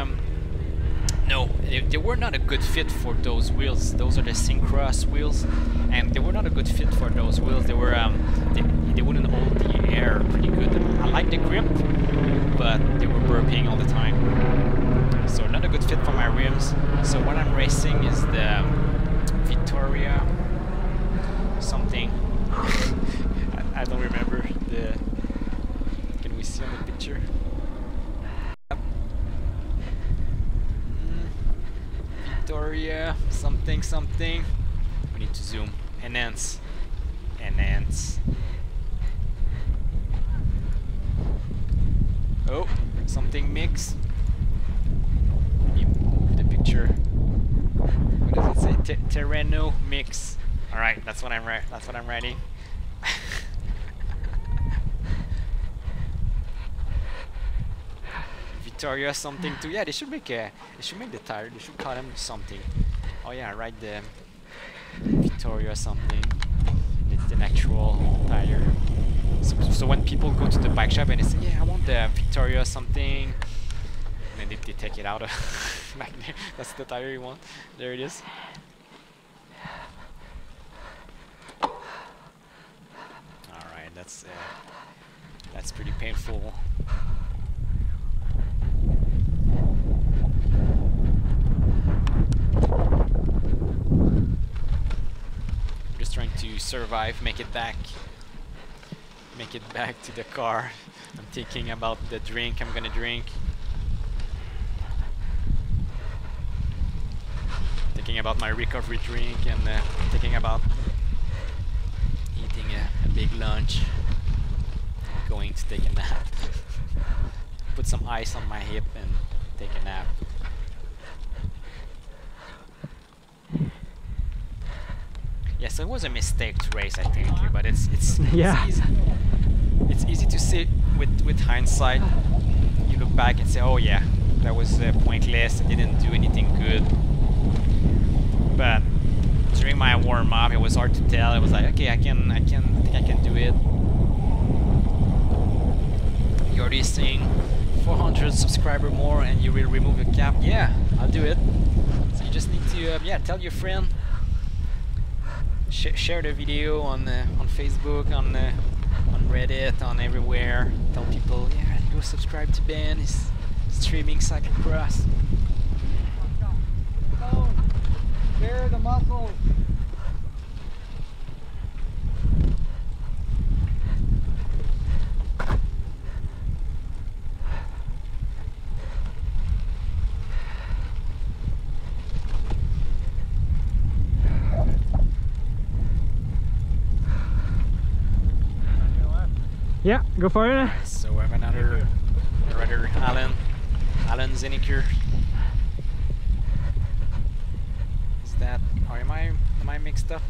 S4: no, they were not a good fit for those wheels. Those are the Syncross wheels, and they were not a good fit for those wheels. They were they wouldn't hold the air pretty good. I like the grip, but they were burping all the time. So not a good fit for my rims. So what I'm racing is the Victoria something. I don't remember the. Can we see on the picture? Victoria something. We need to zoom. Enhance. Oh, something mix. You move the picture. What does it say? Terreno mix. All right, that's what I'm writing. Victoria something too. Yeah, they should make the tire. They should call them something. Oh yeah, right, the Victoria something. It's the actual tire. So when people go to the bike shop and they say, yeah, I want the Victoria something, and then they take it out of back there. That's the tire you want. There it is. All right, that's pretty painful. Just trying to survive, make it back to the car. I'm thinking about the drink I'm gonna drink. Thinking about my recovery drink and thinking about eating a big lunch. Going to take a nap. Put some ice on my hip and take a nap. Yeah, so it was a mistake to race, I think, but it's
S1: Yeah.
S4: easy. It's easy to see with hindsight. You look back and say, "Oh yeah, that was pointless. I didn't do anything good." But during my warm up, it was hard to tell. It was like, okay, I think I can do it. You're already saying 400 subscriber more, and you will remove your cap. Yeah, I'll do it. So you just need to, tell your friend. Share the video on Facebook, on Reddit, on everywhere. Tell people, yeah, go subscribe to Ben. He's streaming cyclocross.
S3: Bear the muscles.
S1: Yeah, go for it.
S4: Alright, so we have another rider, Alan Ziniker. Is that, or am I mixed up?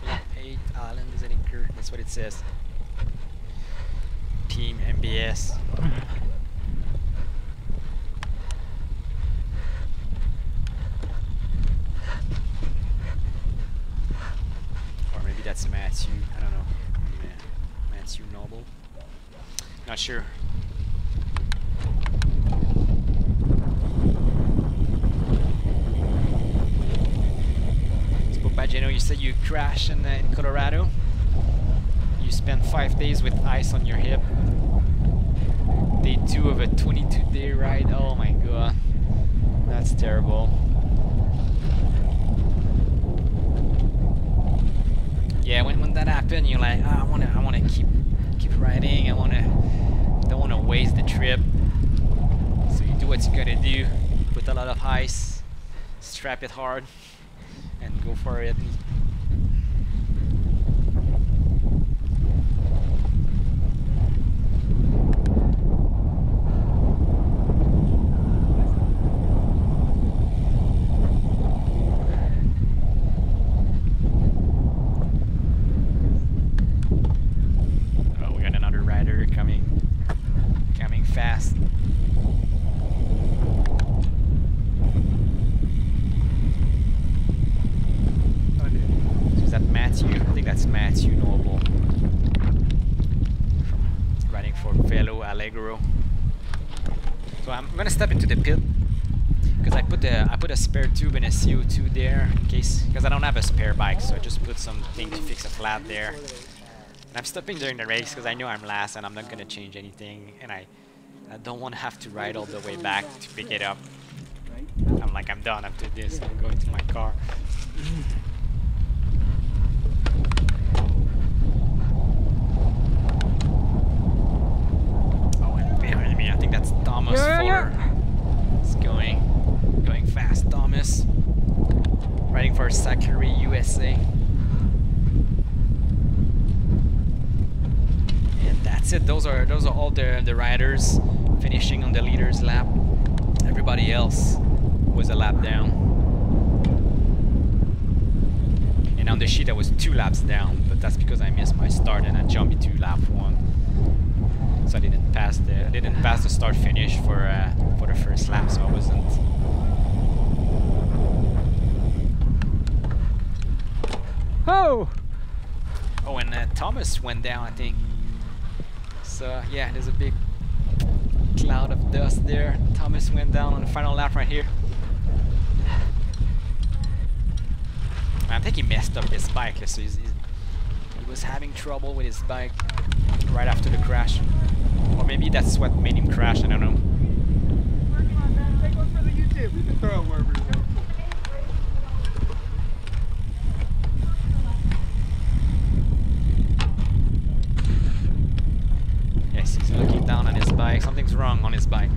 S4: Yeah, 8 Alan Ziniker, that's what it says. Team MBS. Or maybe that's Matthew, I don't know. Matthew Noble. Not sure. So Papageno, you said you crashed in Colorado. You spent 5 days with ice on your hip. Day 2 of a 22-day ride. Oh my god, that's terrible. Yeah, when that happened, you're like, oh, I wanna keep riding. Don't wanna waste the trip. So you do what you gotta do. Put a lot of ice, strap it hard, and go for it. Fast. So is that Matthew? I think that's Matthew Noble. Riding for Velo Allegro. So I'm gonna step into the pit because I put a spare tube and a CO2 there in case, because I don't have a spare bike, so I just put something to fix a flat there. And I'm stopping during the race because I know I'm last and I'm not gonna change anything, and I don't want to have to ride all the way back to pick it up. I'm done after this. I'm going to my car. Oh, and behind me, I think that's Thomas Fuller. It's going fast, Thomas. Riding for Cyclocross USA. And that's it. Those are all the riders finishing on the leader's lap. Everybody else was a lap down. And on the sheet I was 2 laps down, but that's because I missed my start and I jumped into lap 1. So I didn't pass the start finish for the first lap, so I wasn't.
S1: Oh!
S4: Oh, and Thomas went down, I think. So yeah, there's a big cloud of dust there. Thomas went down on the final lap right here. I think he messed up his bike. So he was having trouble with his bike right after the crash. Or maybe that's what made him crash, I don't know.
S3: Working on that. Take one for the YouTube. We can throw it wherever you want.
S4: Yes, he's looking down on his bike. Something's wrong on his bike.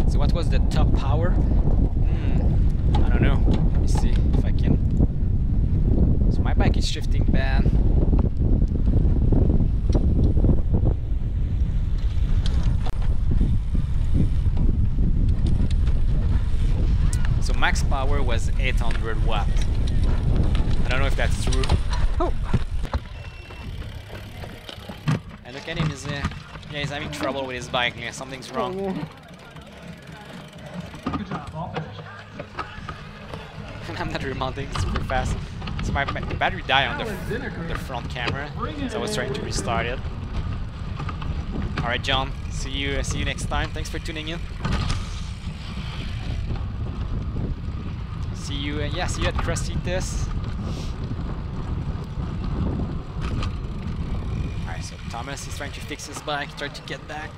S4: So what was the top power? I don't know. Let me see if I can. So my bike is shifting bad. So max power was 800 watts. I don't know if that's true.
S1: Oh.
S4: And look at him, he's having trouble with his bike. Yeah, something's wrong.
S3: Good job. All finished.
S4: And I'm not remounting super fast. So the battery died on the front camera, so I was trying to restart it. All right, John. See you next time. Thanks for tuning in. See you at Placerita. Alright, so Thomas is trying to fix his bike, trying to get back.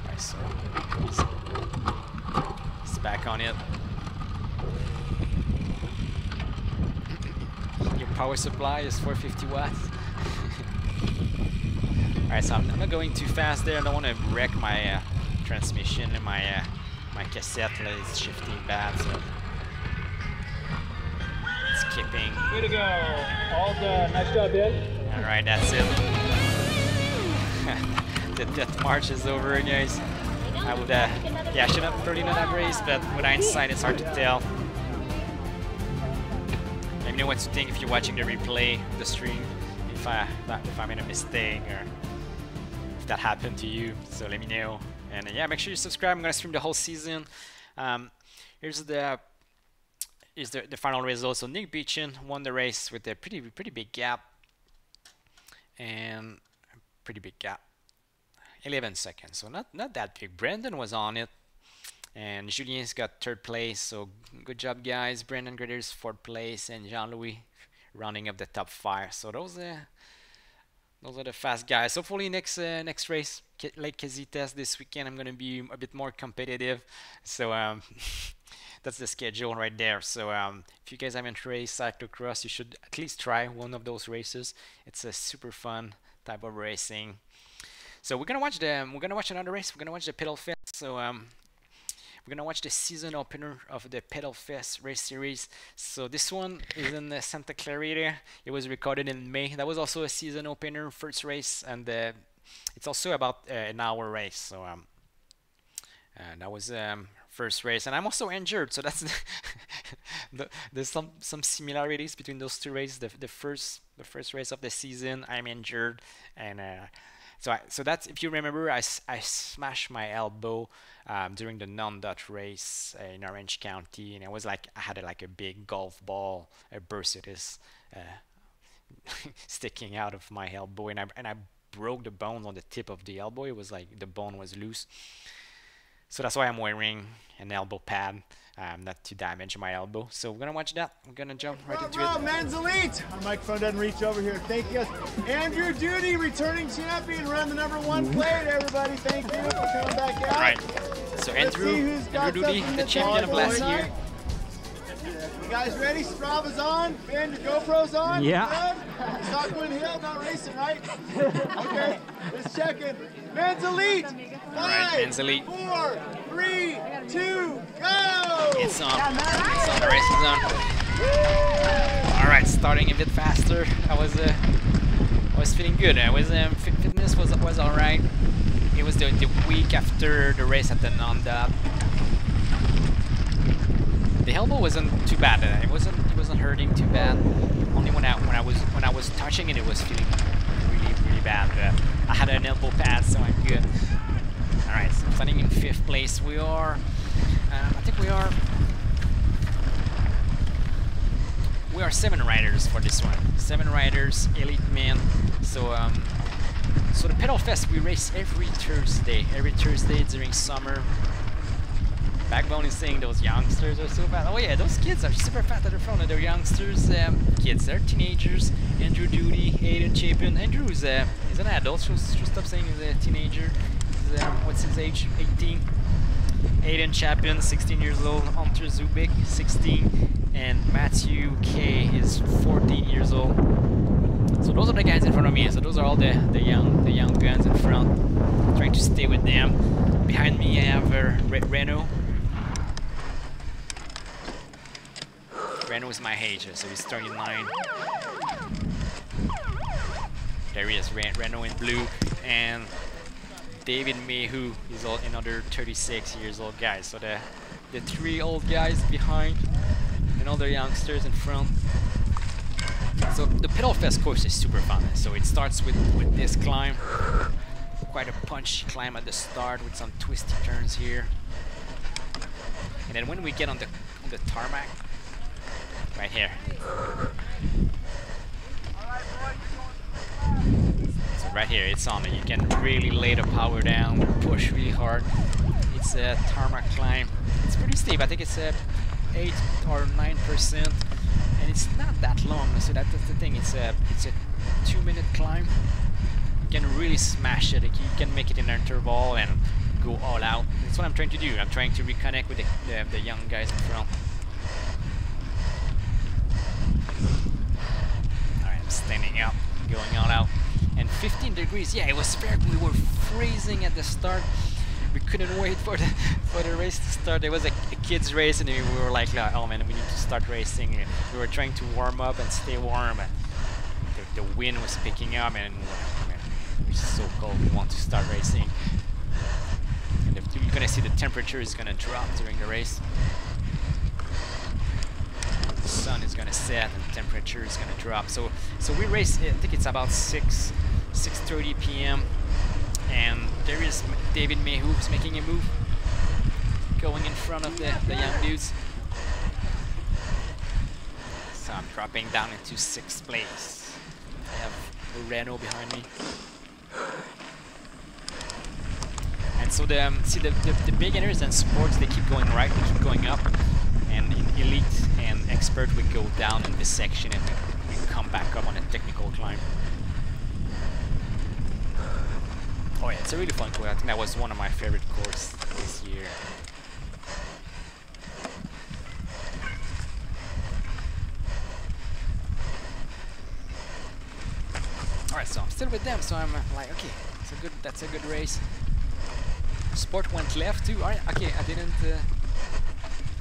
S4: Alright, so he's back on it. Your power supply is 450 watts. Alright, so I'm not going too fast there. I don't want to wreck my transmission and my my cassette is shifting bad, so it's skipping.
S2: Way to go. All done. Nice job, Ben.
S4: Alright, that's it. The death march is over, guys. I would, yeah, I should have probably not have raced, but with hindsight, it's hard to tell. Let me know what you think if you're watching the replay, the stream, if I made a mistake or if that happened to you. So let me know. And yeah, make sure you subscribe. I'm gonna stream the whole season. Here's the final result. So Nick Beechin won the race with a pretty big gap, and 11 seconds. So not that big. Brandon was on it, and Julien's got 3rd place. So good job, guys. Brandon Graders 4th place, and Jean-Louis rounding up the top 5. So those are the fast guys. Hopefully next race, Lake Casitas this weekend, I'm gonna be a bit more competitive. So that's the schedule right there. So if you guys haven't raced cyclocross, you should at least try one of those races. It's a super fun type of racing. So we're gonna watch another race. We're gonna watch the PedalFest. So we're gonna watch the season opener of the PedalFest race series. So this one is in Santa Clarita. It was recorded in May. That was also a season opener, first race, and it's also about an hour race. So that was first race, and I'm also injured. So that's there's some similarities between those two races. The first race of the season, I'm injured, and so that's, if you remember, I smashed my elbow during the non-dot race in Orange County, and it was like I had a big golf ball, a bursitis sticking out of my elbow, and I broke the bone on the tip of the elbow. It was like the bone was loose. So that's why I'm wearing an elbow pad, not to damage my elbow. So we're gonna watch that. We're gonna jump right into it.
S5: Men's Elite. Our microphone doesn't reach over here. Thank you. Andrew Duty, returning champion, run the #1 plate, everybody. Thank you for coming back out.
S4: All right. So Andrew Duty, the champion of last year.
S5: You guys ready? Strava's on. Ben, your GoPro's on?
S2: Yeah.
S5: Good? Stockwind Hill, not racing, right? Okay, just checking. Men's Elite. 5,
S4: Alright, Men's Elite.
S5: 4, 3, 2, go!
S4: It's on. It's on. The race is on. Alright, starting a bit faster. I was feeling good. Fitness was alright. It was the week after the race at the non-dot. The elbow wasn't too bad. It wasn't hurting too bad. Only when I was touching it, it was feeling really bad. I had an elbow pad, so I'm good. All right, so starting in 5th place, we are. I think we are 7 riders for this one. 7 riders, elite men. So so the PedalFest, we race every Thursday during summer. Backbone is saying those youngsters are so fast. Oh yeah, those kids are super fast at the front. They're youngsters, kids. They're teenagers. Andrew Duty, Aiden Chapin. Andrew is an adult. Should stop saying he's a teenager. He's, what's his age? 18. Aiden Chapin, 16 years old. Hunter Zubik, 16. And Matthew K is 14 years old. So those are the guys in front of me. So those are all the young guns in front. I'm trying to stay with them. Behind me I have Renault. Renault is my age, so he's 39. There he is, Renault in blue, and David Mayhew is another 36 years old guy. So the 3 old guys behind, and all the youngsters in front. So the PedalFest course is super fun. So it starts with this climb, quite a punchy climb at the start with some twisty turns here, and then when we get on the tarmac, right here. So right here, it's on. You can really lay the power down, push really hard. It's a tarmac climb. It's pretty steep. I think it's 8 or 9%, and it's not that long. So that's the thing. It's a 2-minute climb. You can really smash it. You can make it in an interval and go all out. That's what I'm trying to do. I'm trying to reconnect with the young guys in front. Alright, I'm standing up, going all out. and 15 degrees. Yeah, it was very, we were freezing at the start. We couldn't wait for the race to start. It was a kids race, and we were like, oh man, we need to start racing. We were trying to warm up and stay warm, and the wind was picking up, and man, it was so cold. We want to start racing, and you're gonna see the temperature is gonna drop during the race. The sun is gonna set and the temperature is gonna drop. So we race. I think it's about 6:30 p.m. and there is David Mayhew who's making a move, going in front of the young dudes. So I'm dropping down into 6th place. I have Renault behind me. And so the beginners and sports, they keep going right, they keep going up, and in elite and expert we go down in this section and we come back up on a technical climb. Oh yeah, it's a really fun course. I think that was one of my favorite courses this year. Alright, so I'm still with them, so I'm like, okay, that's a good race. Sport went left too. Alright, okay, I didn't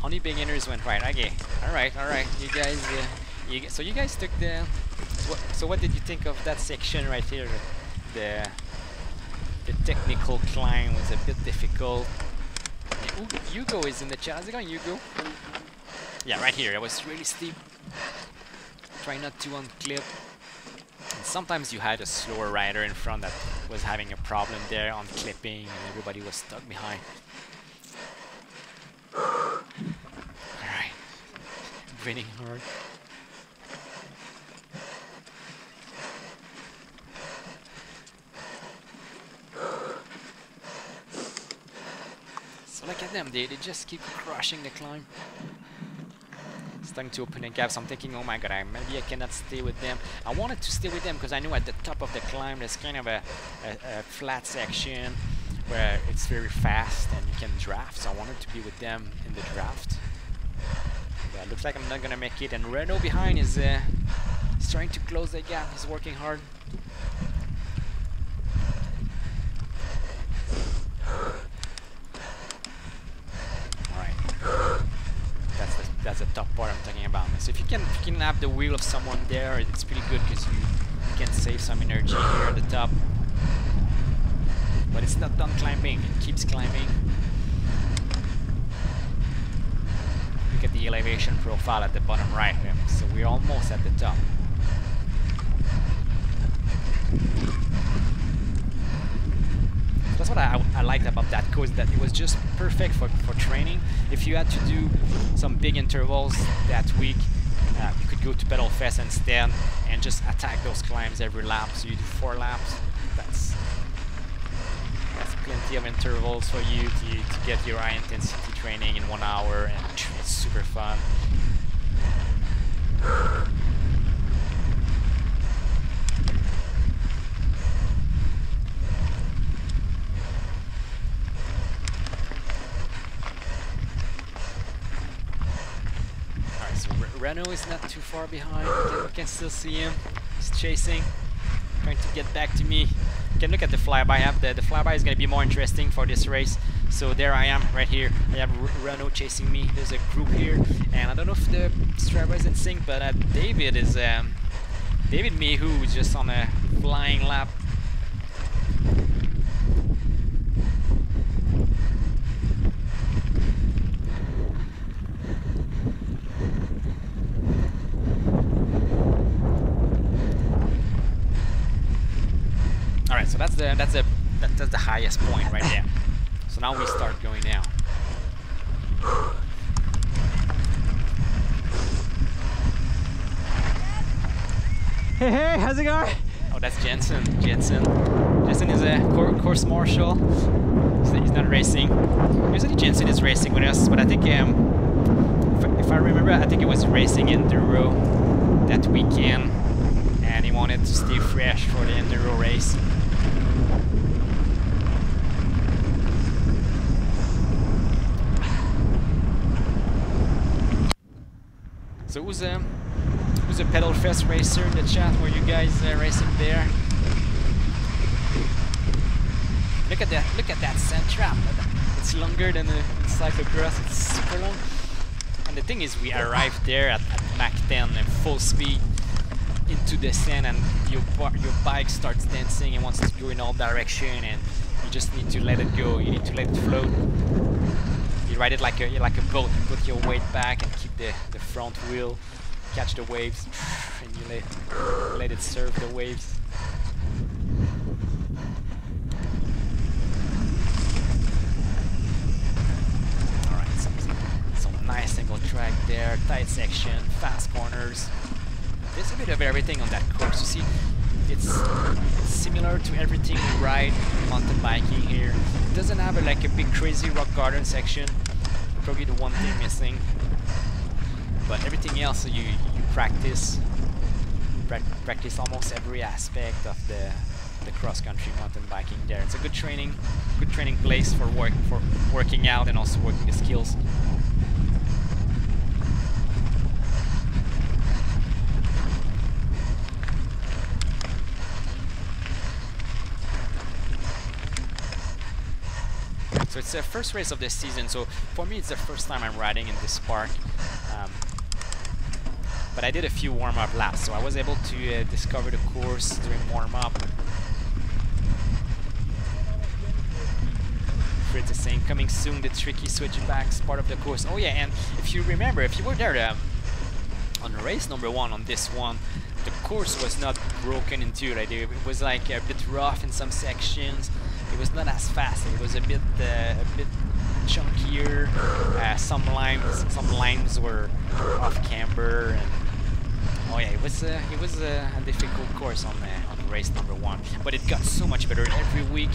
S4: only beginners went right. Okay, alright. You guys so you guys took the so what did you think of that section right here? The technical climb was a bit difficult. Ooh, Hugo is in the chat. How's it going, Hugo? Yeah, right here. It was really steep. Try not to unclip. And sometimes you had a slower rider in front that was having a problem there on clipping, and everybody was stuck behind. Alright. Breathing hard. So look at them, they just keep crushing the climb. Starting to open a gap, so I'm thinking, oh my god, maybe I cannot stay with them. I wanted to stay with them because I knew at the top of the climb there's kind of a flat section where it's very fast and you can draft, so I wanted to be with them in the draft. But it looks like I'm not gonna make it, and Renault behind is trying to close the gap. He's working hard. That's the top part I'm talking about. So if you can have the wheel of someone there, it's pretty good because you can save some energy here at the top. But it's not done climbing, it keeps climbing. Look at the elevation profile at the bottom right here. So we're almost at the top. That's what I liked about that course, that it was just perfect for training. If you had to do some big intervals that week, you could go to PedalFest instead and just attack those climbs every lap. So you do 4 laps. That's plenty of intervals for you to get your high intensity training in 1 hour, and it's super fun. Renault is not too far behind. We can still see him. He's chasing, trying to get back to me. You can look at the flyby. I have the flyby is going to be more interesting for this race. So there I am, right here. I have Renault chasing me. There's a group here, and I don't know if the Strava is in sync, but David is David Mayhew is just on a flying lap. Alright, so that's the highest point right there. So now we start going down.
S3: Hey, how's it going?
S4: Oh, that's Jensen. Jensen is a course marshal. He's not racing. Usually Jensen is racing with us, but I think if I remember, I think it was racing enduro that weekend, and he wanted to stay fresh for the enduro race. So who's a PedalFest racer in the chat? Were you guys racing there? Look at that! Look at that sand trap. It's longer than the cyclocross. It's super long. And the thing is, we arrived there at Mach 10 at full speed into the sand, and your bike starts dancing and wants to go in all direction, and you just need to let it go. You need to let it float. You ride it like a boat. You put your weight back and keep the front wheel, catch the waves, and you let it surf the waves. All right, some nice single track there, tight section, fast corners. There's a bit of everything on that course. You see, it's similar to everything we ride mountain biking here. It doesn't have like a big crazy rock garden section. Probably the one thing missing. But everything else, you practice almost every aspect of the cross-country mountain biking there. It's a good training place for working out and also working the skills. So it's the first race of the season, so for me it's the first time I'm riding in this park. But I did a few warm-up laps, so I was able to discover the course during warm-up. Fritz is saying, coming soon, the tricky switchbacks part of the course. Oh yeah, and if you remember, if you were there on race number 1 on this one, the course was not broken into. Right? It was like a bit rough in some sections. It was not as fast. It was a bit chunkier. Some lines were off camber, and oh yeah, it was a difficult course on race number 1. But it got so much better every week.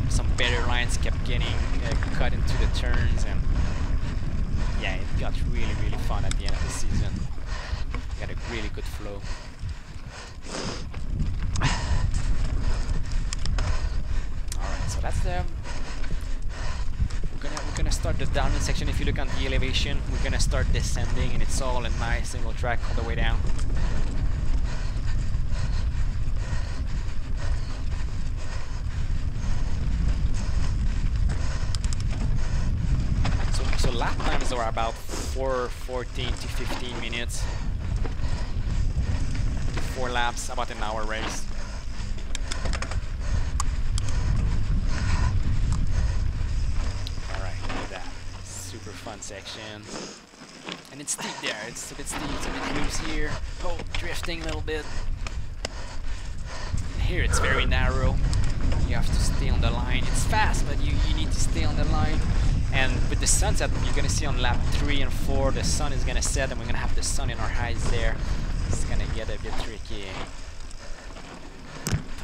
S4: Some better lines kept getting cut into the turns, and yeah, it got really fun at the end of the season. Got a really good flow. So that's we're gonna start the downhill section. If you look on the elevation, we're gonna start descending, and it's all a nice single track all the way down. So lap times are about 14 to 15 minutes. 4 laps, about an hour race. Super fun section, and it's steep there. It's a bit steep, it's a bit loose here. Oh, drifting a little bit. And here it's very narrow. You have to stay on the line. It's fast, but you need to stay on the line. And with the sunset, you're gonna see on lap 3 and 4, the sun is gonna set, and we're gonna have the sun in our eyes there. It's gonna get a bit tricky.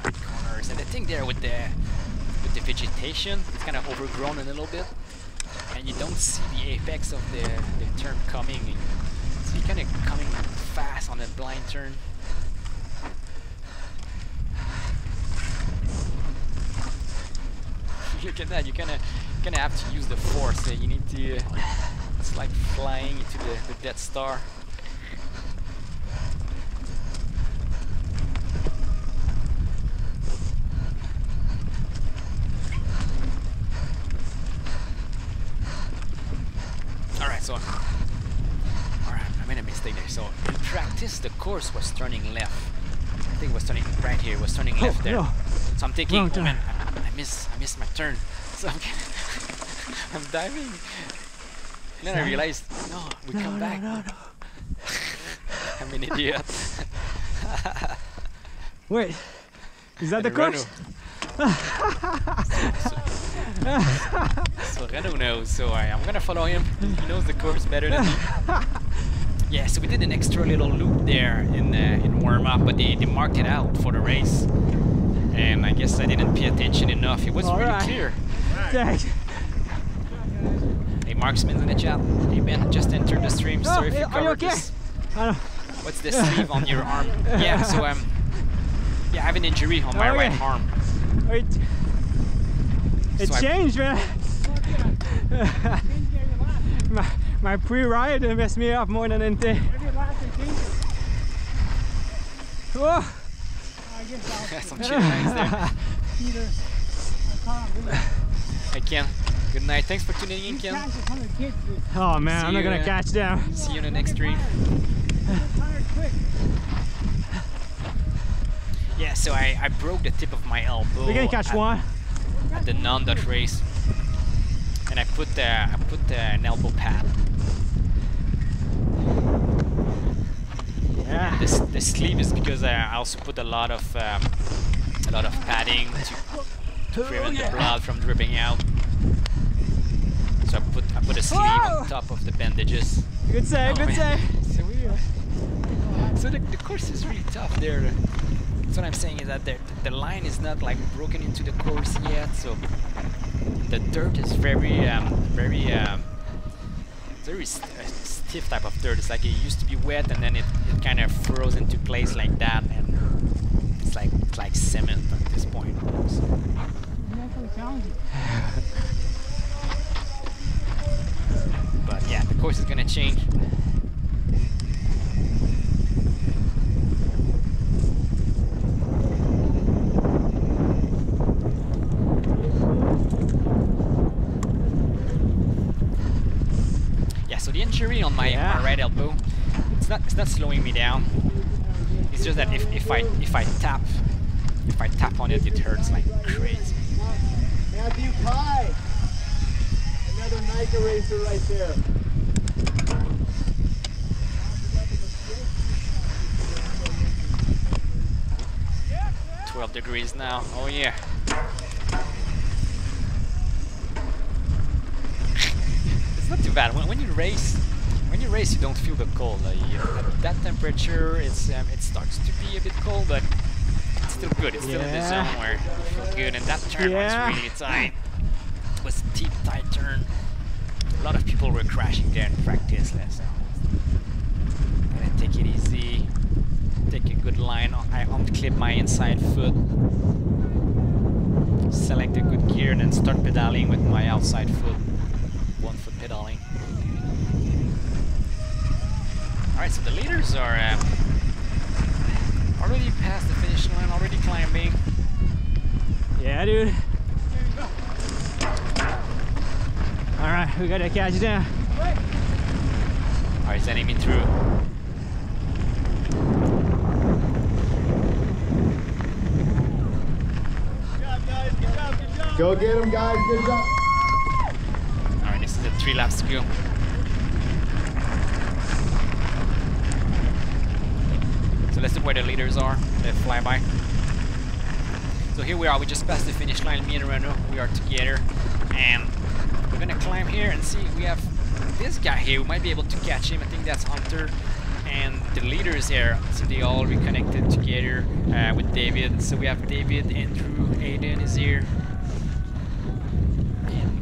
S4: Tight corners, and the thing there with the vegetation, it's kind of overgrown a little bit. And you don't see the apex of the turn coming, so you're kind of coming fast on a blind turn. Look at that, you're gonna have to use the force. You need to, it's like flying into the Death Star. Alright, I made a mistake there. So in practice, the course was turning left. I think it was turning right here. It was turning left there. No. So I'm thinking, oh man, I missed my turn. So I'm diving. And then I realized, no, we come back. No. I'm an idiot.
S1: Wait, is that the course?
S4: So Renaud knows, so I'm gonna follow him. He knows the course better than me. Yeah, so we did an extra little loop there in warm-up, but they marked it out for the race. And I guess I didn't pay attention enough. It was really clear.
S1: Thanks.
S4: Hey, Marksman's in the chat. Hey Ben, just entered the stream. Sorry if you covered
S1: okay?
S4: this. What's the sleeve on your arm? Yeah, so yeah, I have an injury on my right arm.
S1: Wait. It
S4: So
S1: changed, man. my pre-ride messed me up more than anything. Whoa.
S4: Some chill lines there. Hey Ken, good night. Thanks for tuning in, Ken.
S2: Oh man,
S4: See
S2: I'm not
S4: you,
S2: gonna catch down.
S4: See you in the next stream. Yeah, so I broke the tip of my elbow.
S2: We're gonna catch one.
S4: At the non-dot race, and I put an elbow pad.
S2: Yeah.
S4: The sleeve is because I also put a lot of padding to prevent the blood from dripping out. So I put a sleeve on top of the bandages.
S2: Good save, good save.
S4: So the course is really tough there. That's what I'm saying, is that the line is not like broken into the course yet, so the dirt is very stiff type of dirt. It's like it used to be wet and then it kind of froze into place like that, and it's like cement at this point. So. But yeah, the course is gonna change. So the injury on my right elbow, it's not slowing me down. It's just that if I tap on it, it hurts like crazy.
S5: Matthew Kai, another Nike racer right there.
S4: Yeah. 12 degrees now. Oh yeah. Not too bad. When you race, you don't feel the cold. At that temperature, it starts to be a bit cold, but it's still good. It's still in the zone where you feel good. And that turn was really tight. It was a deep, tight turn. A lot of people were crashing there in practice. So gonna take it easy. Take a good line. I unclip my inside foot. Select a good gear and then start pedaling with my outside foot. 1 foot pedaling. Alright, so the leaders are already past the finish line, already climbing.
S2: Yeah, dude. Alright, we gotta catch it down.
S4: Alright, he's sending me through.
S5: Good job, guys. Good job. Good job. Go get him, guys. Good job.
S4: Alright, this is the 3 laps to go. So let's see where the leaders are. They fly by. So here we are. We just passed the finish line. Me and Renault, we are together, and we're gonna climb here and see. We have this guy here. We might be able to catch him. I think that's Hunter. And the leaders here, so they all reconnected together with David. So we have David, Andrew, Aiden is here.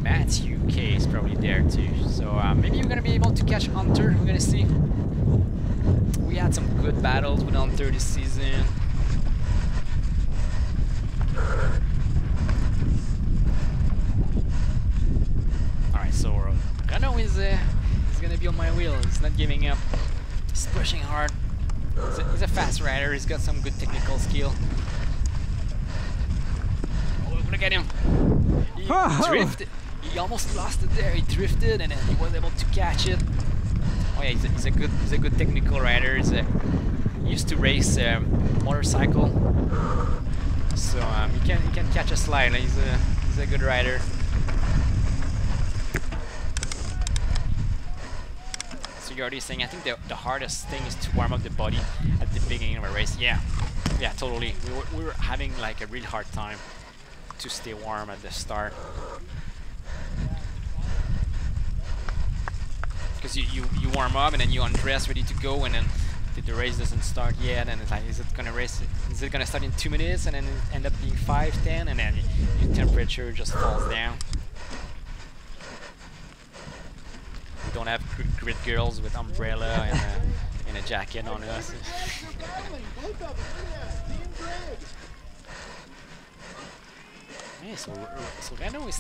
S4: Matthew K is probably there too, so maybe we're gonna be able to catch Hunter. We're gonna see. We had some good battles with Hunter this season. Alright, so Renault is gonna be on my wheel. He's not giving up. He's pushing hard. He's a fast rider. He's got some good technical skill. Oh, look at him. He drifted. He almost lost it there. He drifted and then he was able to catch it. Oh yeah, he's a good technical rider. He used to race motorcycle, so he can catch a slide. He's a good rider. So you're already saying, I think the hardest thing is to warm up the body at the beginning of a race. Yeah, totally. We were having like a really hard time to stay warm at the start. Because you warm up and then you undress ready to go, and then the race doesn't start yet, and it's like, is it gonna start in 2 minutes and then end up being 5, 10, and then your temperature just falls down. We don't have grid girls with umbrella and a jacket on us. Yeah, so Renault is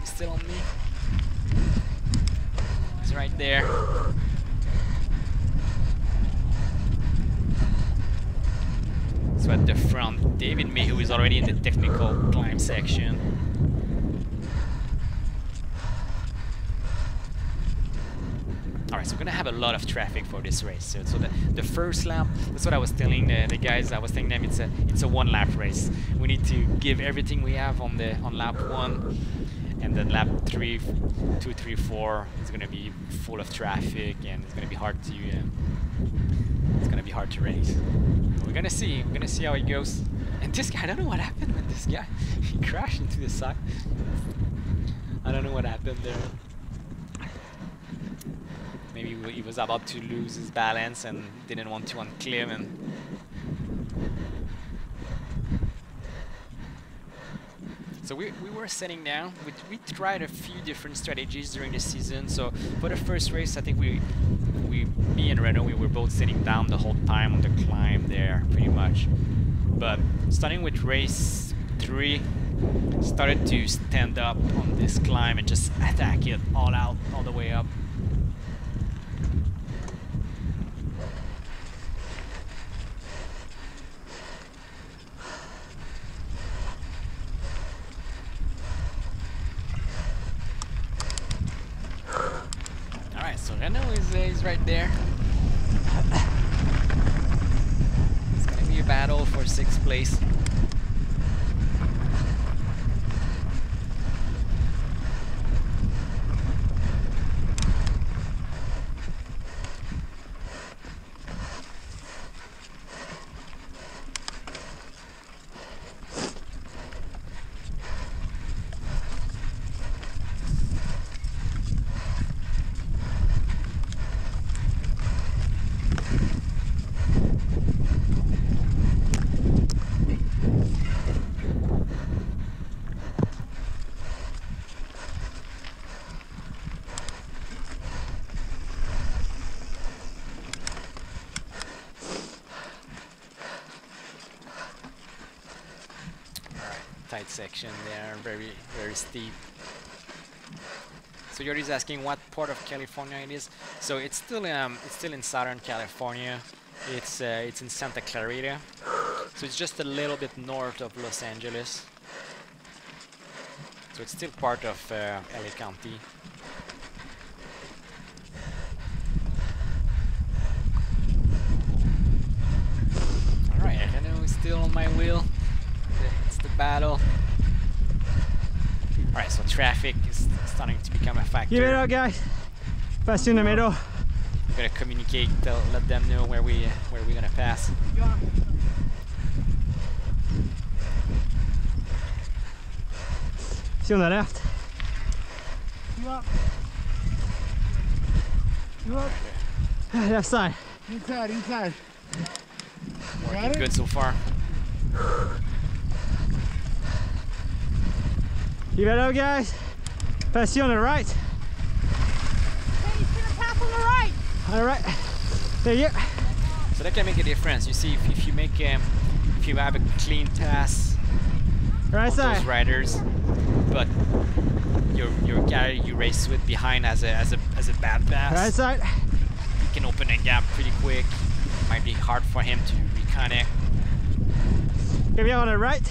S4: still on me. He's right there. So at the front, David Mayhew is already in the technical climb section. Alright, so we're gonna have a lot of traffic for this race. So the first lap, that's what I was telling the guys. I was telling them it's a one-lap race. We need to give everything we have on lap 1, and then lap 2, 3, 4 is gonna be full of traffic, and it's gonna be hard to race. We're gonna see how it goes. And this guy, I don't know what happened with this guy. He crashed into the side. I don't know what happened there. Maybe he was about to lose his balance and didn't want to unclimb. And so we were setting down. We tried a few different strategies during the season. So for the first race, I think me and Renault, we were both sitting down the whole time on the climb there, pretty much. But starting with race 3, started to stand up on this climb and just attack it all out, all the way up. Alright, so Renault is right there. It's gonna be a battle for 6th place. Tight section there, very steep. So Jordi's asking what part of California it is. So it's still in Southern California. It's in Santa Clarita. So it's just a little bit north of Los Angeles. So it's still part of LA County. All right, Renault is still on my wheel. It's the battle. Alright, so traffic is starting to become a factor.
S1: Give it up, guys. Pass in the middle.
S4: We're gonna communicate, let them know where we're gonna pass.
S1: See on the left.
S5: You up. You up.
S1: Left side.
S5: Inside, inside.
S4: Working good so far.
S1: Give it up, guys. Pass you on the right.
S6: Hey, he's gonna pass on the right.
S1: All right. There you go.
S4: So that can make a difference. You see, if you make if you have a clean pass
S1: Right
S4: on
S1: side.
S4: those riders, but your guy you race with behind has a bad pass,
S1: Right side.
S4: you can open a gap pretty quick. Might be hard for him to reconnect.
S1: Give you on the right.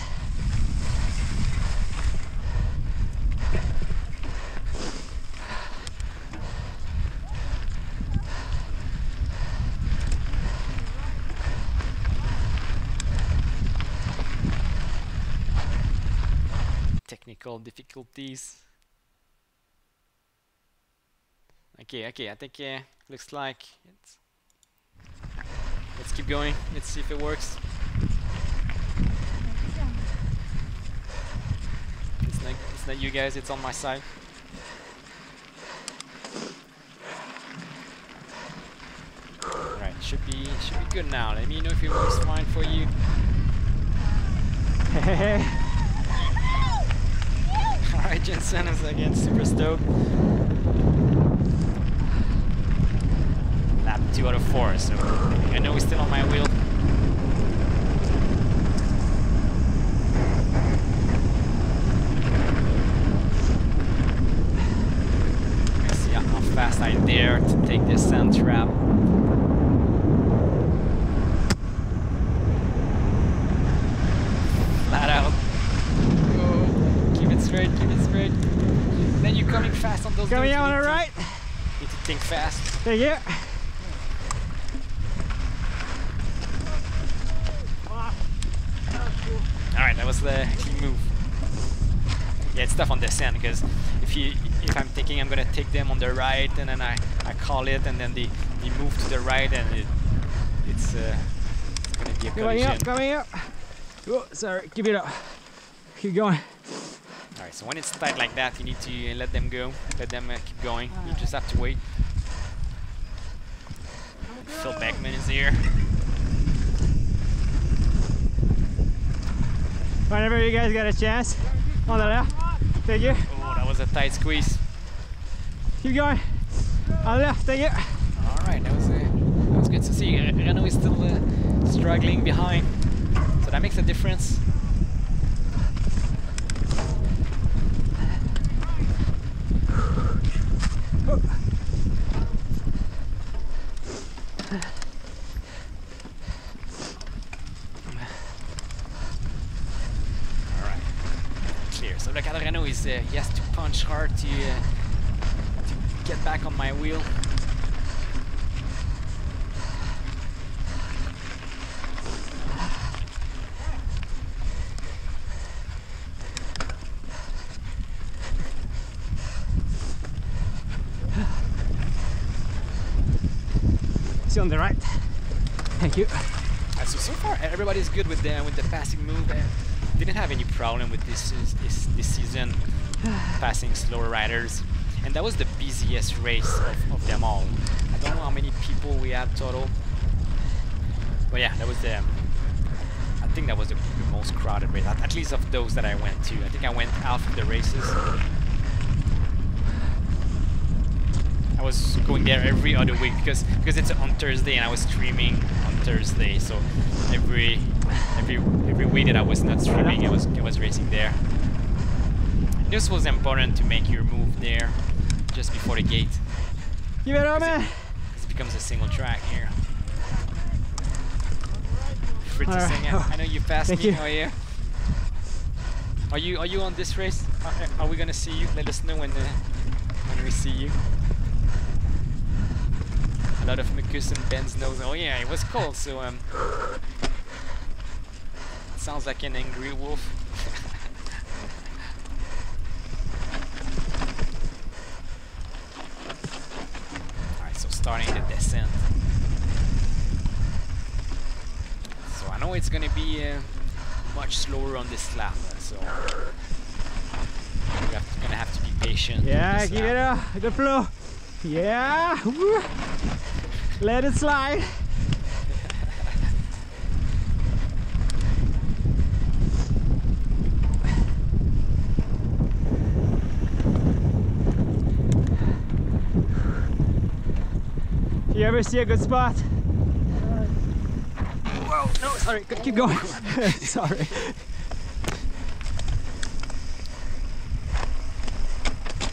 S4: Technical difficulties. Okay, I think looks like it's. Let's keep going. Let's see if it works. It's not you guys. It's on my side. All right, should be good now. Let me know if it works fine for you. Alright, Jensen is again super stoked. Lap 2 out of 4, so I know he's still on my wheel. Let's see how fast I dare to take this sand trap. Flat out. Straight, keep it straight. Then you're coming fast on those.
S1: Coming out on the right.
S4: Need to think fast.
S2: Thank you.
S4: All right, that was the clean move. Yeah, it's tough on descent because if I'm thinking I'm gonna take them on the right and then I call it and then they move to the right and it's gonna be a collision.
S2: Coming up. Oh, sorry, keep it up. Keep going.
S4: All right, so when it's tight like that, you need to let them go, let them keep going. You just have to wait. Phil Beckman is here.
S2: Whenever you guys got a chance, on the left. Thank you.
S4: Oh, that was a tight squeeze.
S2: Keep going. On the left. Thank you.
S4: All right, that was good to see. Renault is still struggling behind, so that makes a difference. So look at Renault, he has to punch hard to get back on my wheel.
S2: See on the right. Thank you.
S4: So far everybody's good with the passing move. Didn't have any problem with this season passing slower riders, and that was the busiest race of them all. I don't know how many people we had total, but yeah, that was I think that was the most crowded race, at least of those that I went to. I think I went half of the races. I was going there every other week because it's on Thursday and I was streaming on Thursday, so every week that I was not streaming, I was racing there. This was important to make your move there just before the gate.
S2: Give it up, man.
S4: It becomes a single track here. Fritzy Singh, I know you passed me. Oh yeah. Are you on this race? Are we gonna see you? Let us know when we see you. A lot of mucus and Ben's nose. Oh yeah, it was cold, so sounds like an angry wolf. Alright, so starting the descent. So I know it's gonna be much slower on this lap, so you're gonna have to be patient.
S2: Yeah, keep it up. Good flow. Yeah. Woo. Let it slide. You ever see a good spot? Whoa, no, sorry, keep going. Sorry.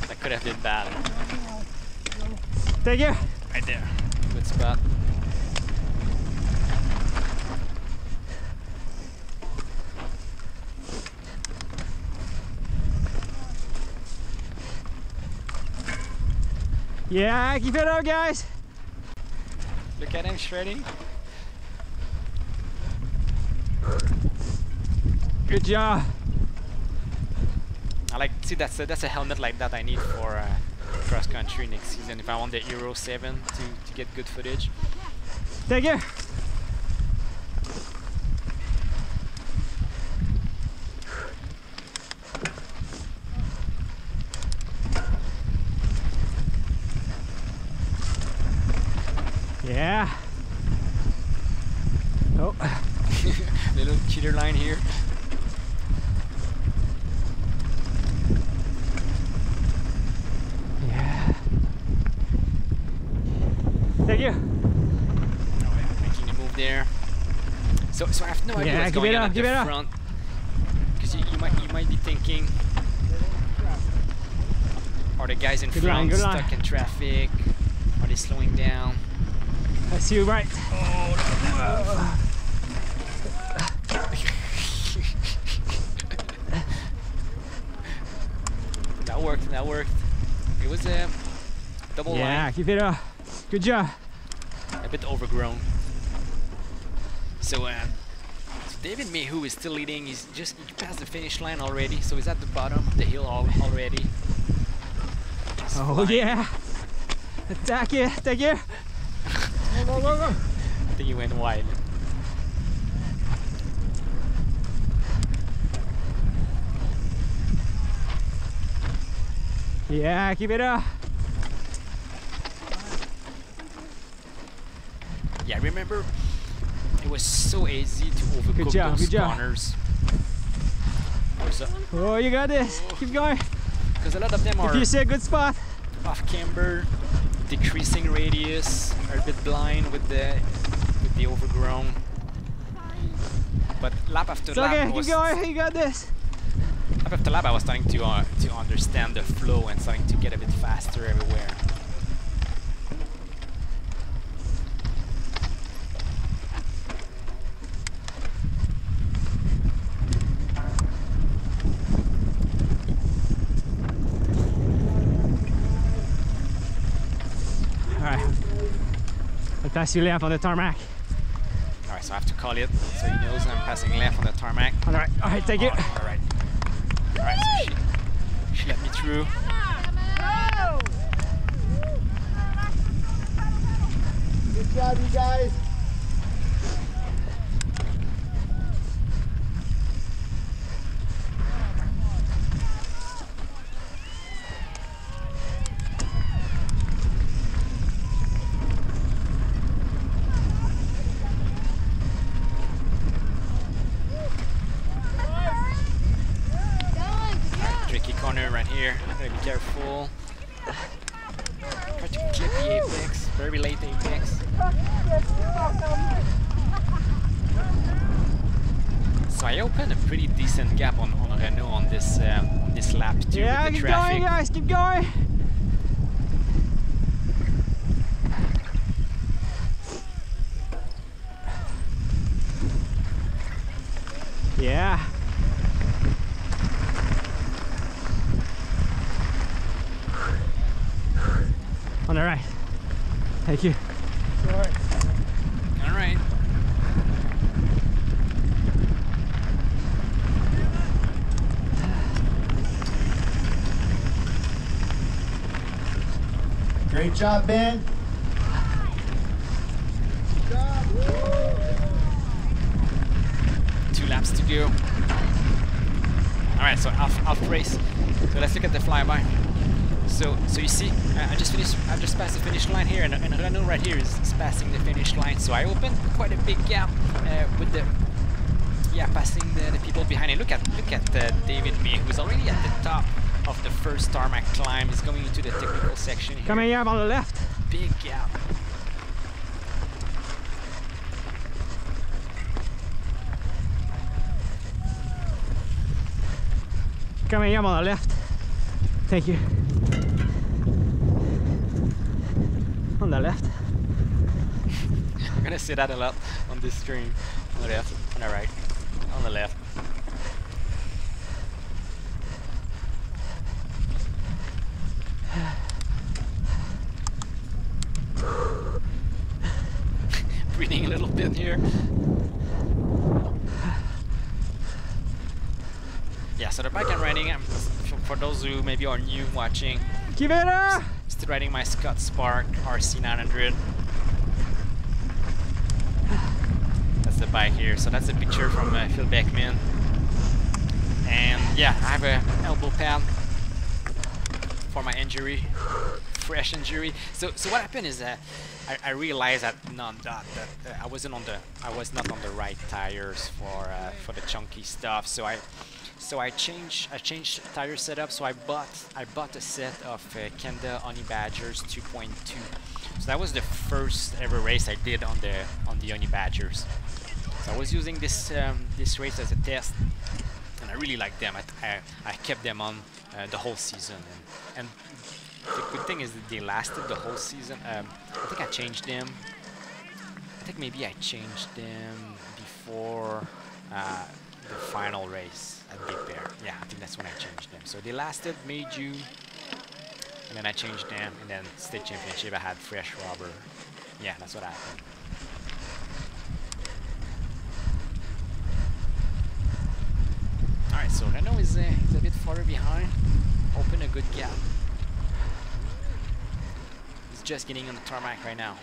S4: That could have been bad.
S2: Thank you.
S4: Right there. Good spot.
S2: Yeah, keep it up, guys.
S4: Look at him shredding.
S2: Good job.
S4: I like, see, that's a helmet like that I need for cross country next season if I want the Euro 7 to get good footage.
S2: Thank you. Yeah. Oh.
S4: Little cheater line here.
S2: Yeah. Thank you.
S4: Oh yeah, making a move there. So I have no idea what's going on at the front. Because you might be thinking, are the guys in front stuck in traffic? Are they slowing down?
S2: I see you right.
S4: Oh, that worked. It was a double line.
S2: Yeah, keep it up. Good job.
S4: A bit overgrown. So, so David Mayhew is still leading. He passed the finish line already, so he's at the bottom of the hill already. He's flying.
S2: Yeah. Attack it. Thank you. Go, go, go, go.
S4: I think he went wide.
S2: Yeah, keep it up.
S4: Yeah, remember, it was so easy to overcook those corners.
S2: Oh, you got this. Keep going.
S4: Because a lot of them are
S2: if you see a good spot.
S4: Off camber, decreasing radius, are a bit blind with the overgrown. But lap after lap,
S2: okay, keep going. You got this.
S4: Lap after lap, I was starting to understand the flow and starting to get a bit faster everywhere.
S2: Pass you left on the tarmac.
S4: Alright, so I have to call it so he knows I'm passing left on the tarmac.
S2: Alright, thank you.
S4: Alright. Alright, so she let me through.
S5: Good job, you guys.
S4: Right here, I'm gonna be careful. Try to clip the apex, very late apex. So I opened a pretty decent gap on Renault on this lap too.
S2: Yeah,
S4: with the
S2: keep
S4: traffic.
S2: going, guys, keep going. Yeah. On the right. Thank you.
S5: Sorry.
S4: All right.
S5: Great job, Ben. Good job. Woo.
S4: 2 laps to go. All right, so off race. So let's look at the flyby. So you see, I've just passed the finish line here, and Renault right here is passing the finish line. So I opened quite a big gap with passing the people behind it. Look at David May, who's already at the top of the first tarmac climb. He's going into the technical section here.
S2: Coming up on the left.
S4: Big gap.
S2: Coming up on the left. Thank you. On the left.
S4: I'm gonna say that a lot on this stream. On the left, on the right, on the left. Breathing a little bit here. Yeah, so the bike I'm riding, for those who maybe are new watching,
S2: Keep it up!
S4: still riding my Scott Spark RC 900. That's the bike here. So that's a picture from Phil Beckman. And yeah, I have a elbow pad for my injury, fresh injury. So what happened is that I realized that I was not on the right tires for the chunky stuff. So I changed tire setup. So I bought a set of Kenda Honey Badgers 2.2. So that was the first ever race I did on the Honey Badgers. So I was using this race as a test, and I really liked them. I kept them on the whole season, and the good thing is that they lasted the whole season. I think I changed them. I think maybe I changed them before the final race at Big Bear. Yeah, I think that's when I changed them. So they lasted May, June, and then I changed them, and then state championship I had fresh rubber. Yeah, that's what happened. Alright, so Renault is a bit farther behind. Open a good gap. He's just getting on the tarmac right now.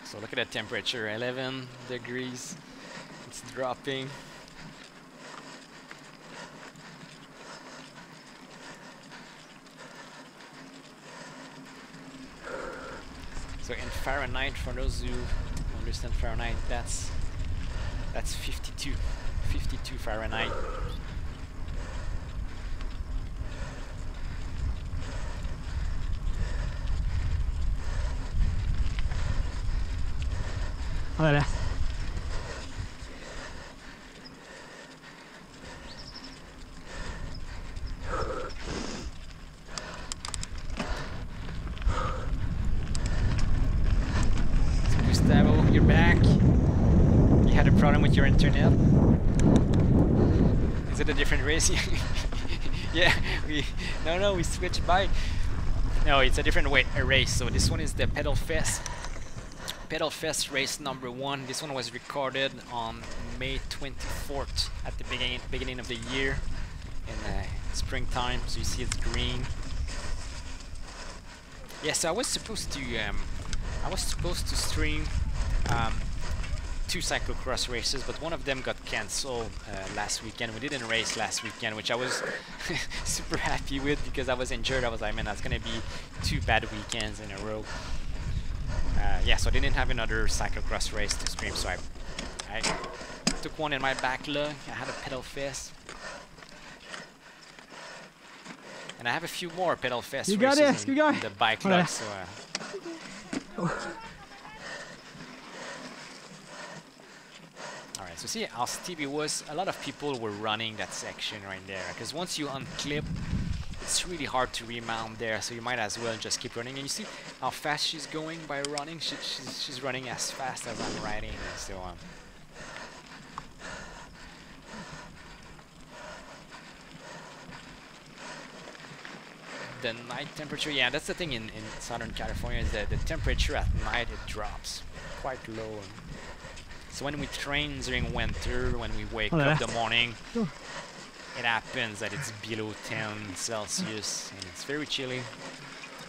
S4: So look at that temperature, 11 degrees. It's dropping. So in Fahrenheit, for those who understand Fahrenheit, that's 52 Fahrenheit.
S2: Allora.
S4: So Gustavo, you're back. You had a problem with your internet? Is it a different race? Yeah, we switched bike. No, it's a different race. So this one is the PedalFest race number 1. This one was recorded on May 24th at the beginning of the year in springtime. So you see it's green. Yes, I was supposed to stream 2 cyclocross races, but one of them got cancelled last weekend. We didn't race last weekend, which I was super happy with because I was injured. I was like, man, that's gonna be 2 bad weekends in a row. Yeah, so I didn't have another cyclocross race to stream, so I took one in my backlog. I had a PedalFest. And I have a few more PedalFest races in the backlog, so... Alright, so see how steep it was. A lot of people were running that section right there, because once you unclip, it's really hard to remount there, so you might as well just keep running. And you see how fast she's going by running? She's running as fast as I'm riding, so the night temperature, yeah, that's the thing in Southern California, is that the temperature at night, it drops quite low. So when we train during winter, when we wake up in the morning, it happens that it's below 10 Celsius and it's very chilly.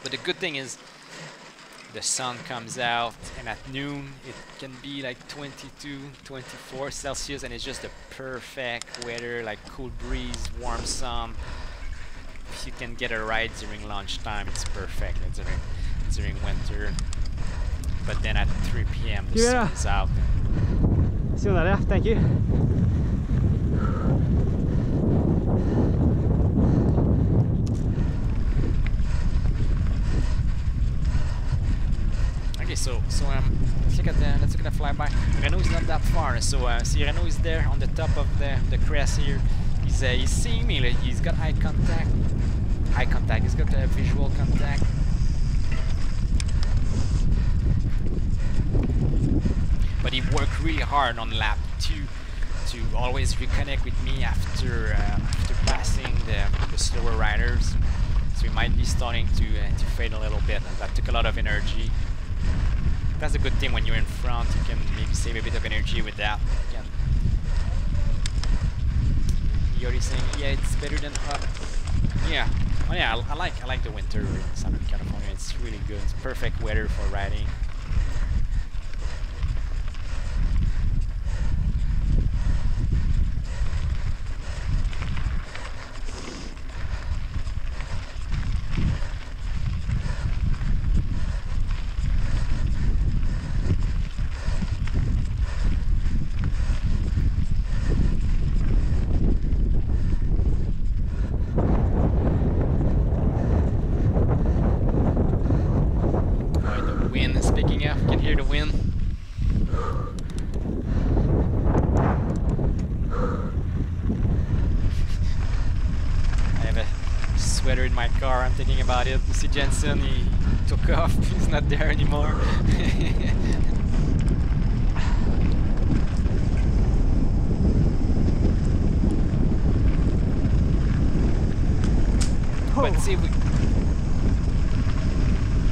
S4: But the good thing is the sun comes out, and at noon it can be like 22, 24 Celsius, and it's just the perfect weather, like cool breeze, warm sun. If you can get a ride during lunchtime, it's perfect during winter. But then at 3 p.m. the sun is out.
S2: See you later, thank you.
S4: Okay, so let's look at the flyby. Renault is not that far, so see Renault is there on the top of the crest here. He's seeing me, like, he's got eye contact. He's got visual contact. But he worked really hard on lap 2 to always reconnect with me after passing the slower riders. So he might be starting to fade a little bit, and that took a lot of energy. That's a good thing when you're in front, you can maybe save a bit of energy with that. You're already saying, yeah, it's better than hot. Yeah, oh yeah, I like the winter in Southern California. It's really good. It's perfect weather for riding. my car. I'm thinking about it. You see Jensen, he took off. He's not there anymore. But see,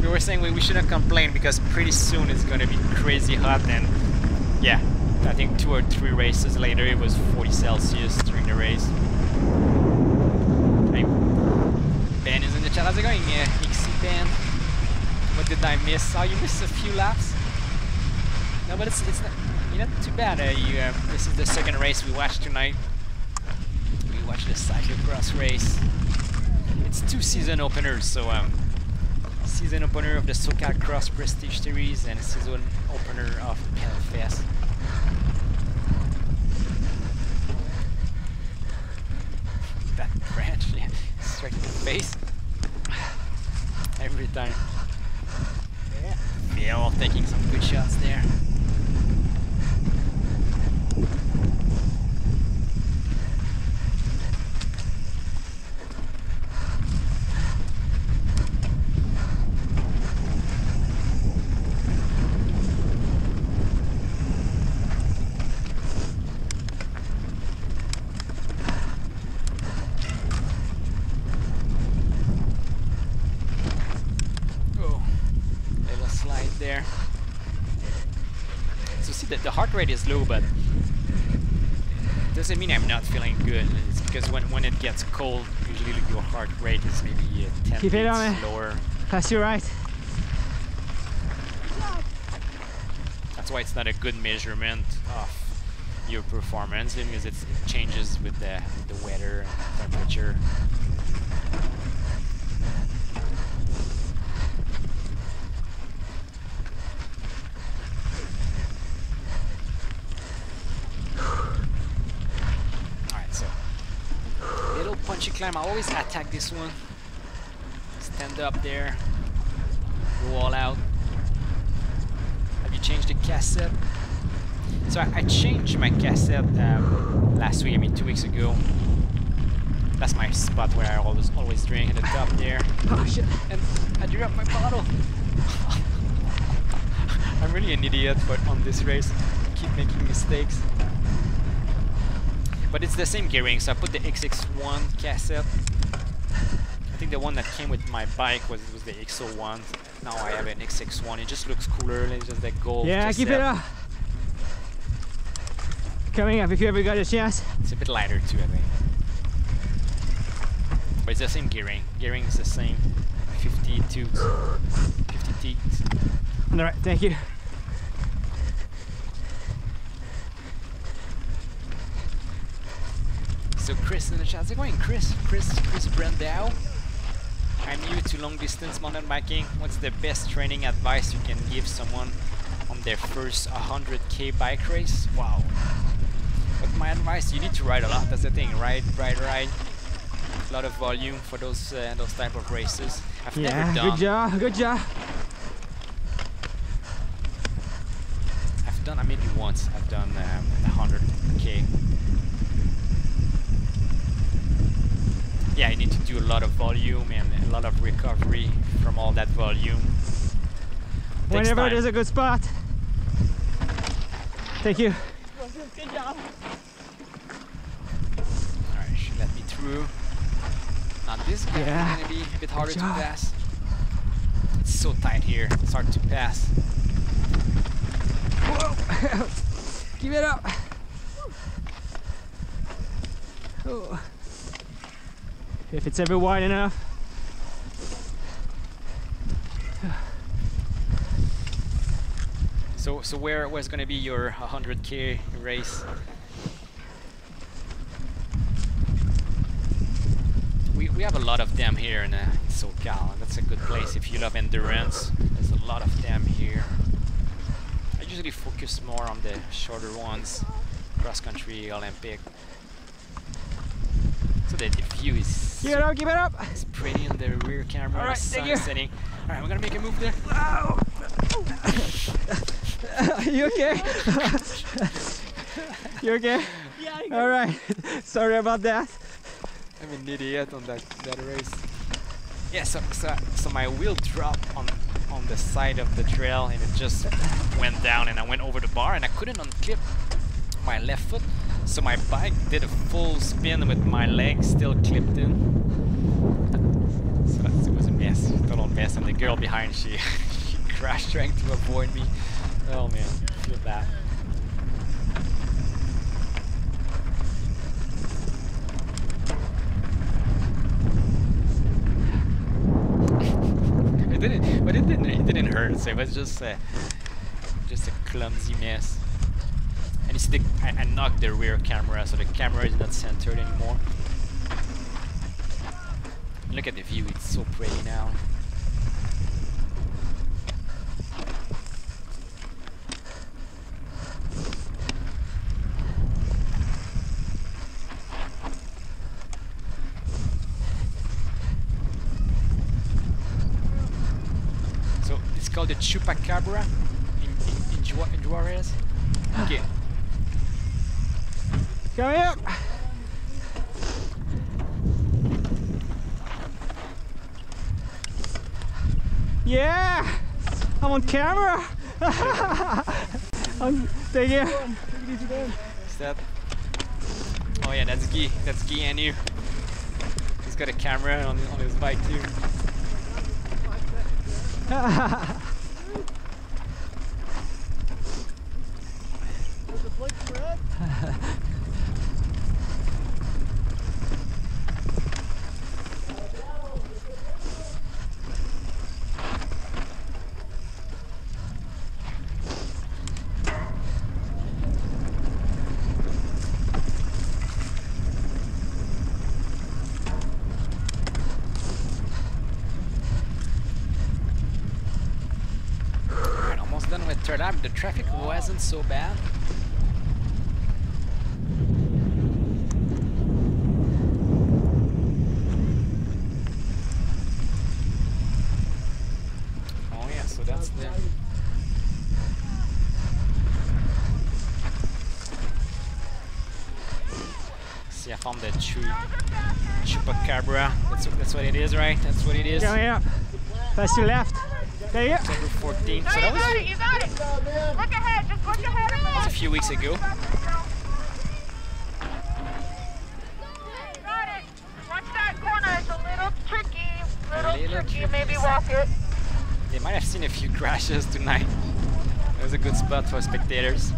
S4: we were saying we shouldn't complain because pretty soon it's going to be crazy hot, and yeah, I think 2 or 3 races later it was 40 Celsius during the race. Hey, Ben is in the chat. How's it going? XC Ben. What did I miss? Oh, you missed a few laps. No, but it's not too bad. This is the second race we watched tonight. We watched the cyclocross race. It's 2 season openers, so season opener of the SoCalCross Prestige Series and season opener of PedalFest. That branch, yeah, straight in the face. Every time. Yeah, all taking some good shots there. There. So see that the heart rate is low, but it doesn't mean I'm not feeling good. It's because when it gets cold, usually your heart rate is maybe 10
S2: Keep it on,
S4: beats lower.
S2: That's your right.
S4: That's why it's not a good measurement of your performance, because it changes with the weather and temperature. Punchy climb. I always attack this one. Stand up there. Go all out. Have you changed the cassette? So I changed my cassette last week, I mean 2 weeks ago. That's my spot where I always drink at the top there.
S2: Oh shit.
S4: And I dropped my bottle. I'm really an idiot on this race. I keep making mistakes. But it's the same gearing, so I put the XX1 cassette. I think the one that came with my bike was the XO1. Now I have an XX1. It just looks cooler. It's just that gold.
S2: Yeah, keep it up. Coming up if you ever got a chance.
S4: It's a bit lighter too, I think. But it's the same gearing. Gearing is the same. 50 toots. 50 teeth.
S2: Alright, thank you.
S4: So Chris in the chat, how's it going? Chris Brandau. I'm new to long distance mountain biking. What's the best training advice you can give someone on their first 100k bike race? Wow. But my advice, you need to ride a lot. That's the thing. Ride. A lot of volume for those type of races. I've never done.
S2: Good job.
S4: I've done maybe once. I've done 100k. Yeah, you need to do a lot of volume and a lot of recovery from all that volume.
S2: Whenever there's a good spot. Thank you.
S6: Good job.
S4: Alright, she let me through. Now this guy is gonna be a bit harder to pass. It's so tight here, it's hard to pass.
S2: Whoa! Keep it up. Oh. If it's ever wide enough.
S4: So where's gonna be your 100k race? We have a lot of them here in SoCal, and that's a good place if you love endurance. There's a lot of them here. I usually focus more on the shorter ones, cross country, Olympic. So the view is
S2: keep it up.
S4: It's pretty in the rear camera.
S2: All right, thank you.
S4: Setting. All right, we're gonna make a move there.
S2: Ow. You okay? You okay?
S6: Yeah.
S2: All right. Sorry about that.
S4: I'm an idiot on that race. Yeah, so my wheel dropped on the side of the trail and it just went down and I went over the bar and I couldn't unclip my left foot, so my bike did a full spin with my leg still clipped in. So it was a mess, total mess, and the girl behind, she crashed trying to avoid me. Oh man, I feel bad. It didn't hurt, so it was just a clumsy mess. And you see, I knocked the rear camera, so the camera is not centered anymore. Look at the view, it's so pretty now. So it's called the Chupacabra in Juarez. Okay.
S2: Come here. Yeah, I'm on camera. Thank you.
S4: Is that? Oh yeah, that's Guy. That's Guy and you. He's got a camera on his bike too. Done with third lap. The traffic wasn't so bad. Oh yeah, so that's the... See, I found the Chupacabra. That's what it is, right? That's what it is.
S2: Come here. Pass your left. There you go.
S4: October 14th.
S6: No,
S4: So that was
S6: you got it. Look ahead, just look ahead.
S4: a few weeks ago.
S6: You got it. Watch that corner, it's a little tricky. Maybe walk it.
S4: They might have seen a few crashes tonight. It was a good spot for spectators.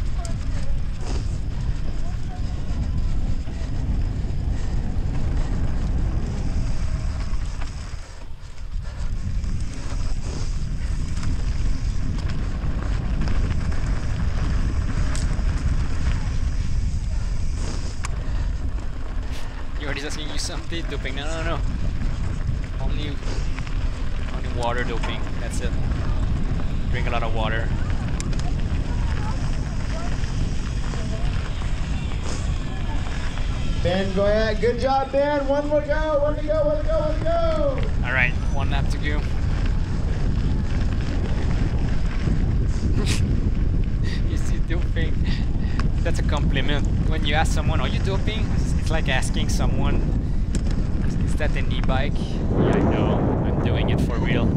S4: He's asking you something, doping. No. Only water doping. That's it. Drink a lot of water.
S5: Ben, go ahead. Good job, Ben. One more go. One to go.
S4: All right, one lap to go. You see doping. That's a compliment. When you ask someone, "Are you doping?" It's like asking someone, "Is that an e-bike?" Yeah, I know. I'm doing it for real.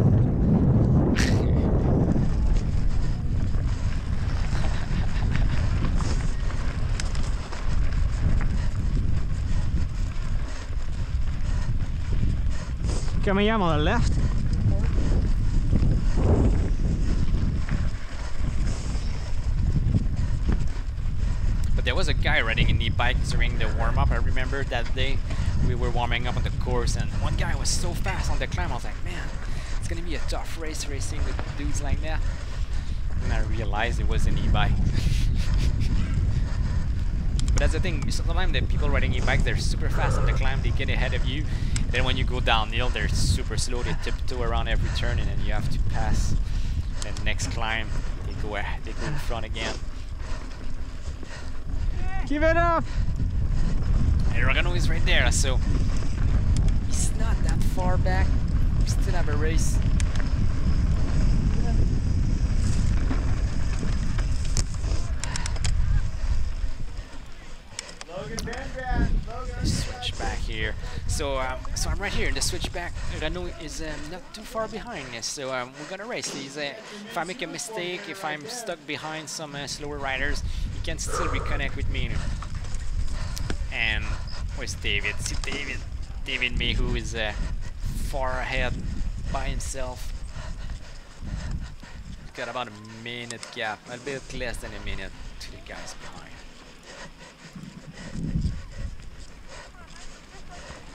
S2: Come here, on the left.
S4: But there was a guy riding an e-bike during the warm-up. I remember that day we were warming up on the course and one guy was so fast on the climb. I was like, man, it's gonna be a tough race racing with dudes like that. And I realized it was an e-bike. But that's the thing, sometimes the people riding e-bikes, they're super fast on the climb, they get ahead of you. Then when you go downhill, they're super slow, they tiptoe around every turn and then you have to pass. And the next climb, they go in front again.
S2: Keep it up.
S4: And Rogano is right there, so he's not that far back. We still have a race.
S5: Logan, Ben, Logan.
S4: Let's switch back here. So I'm right here in the switchback. Renault is not too far behind us, so we're gonna race. If I make a mistake, if I'm stuck behind some slower riders, you can still reconnect with me. And where's David? See David May, who is far ahead by himself. He's got about a minute gap, a bit less than a minute to the guys behind.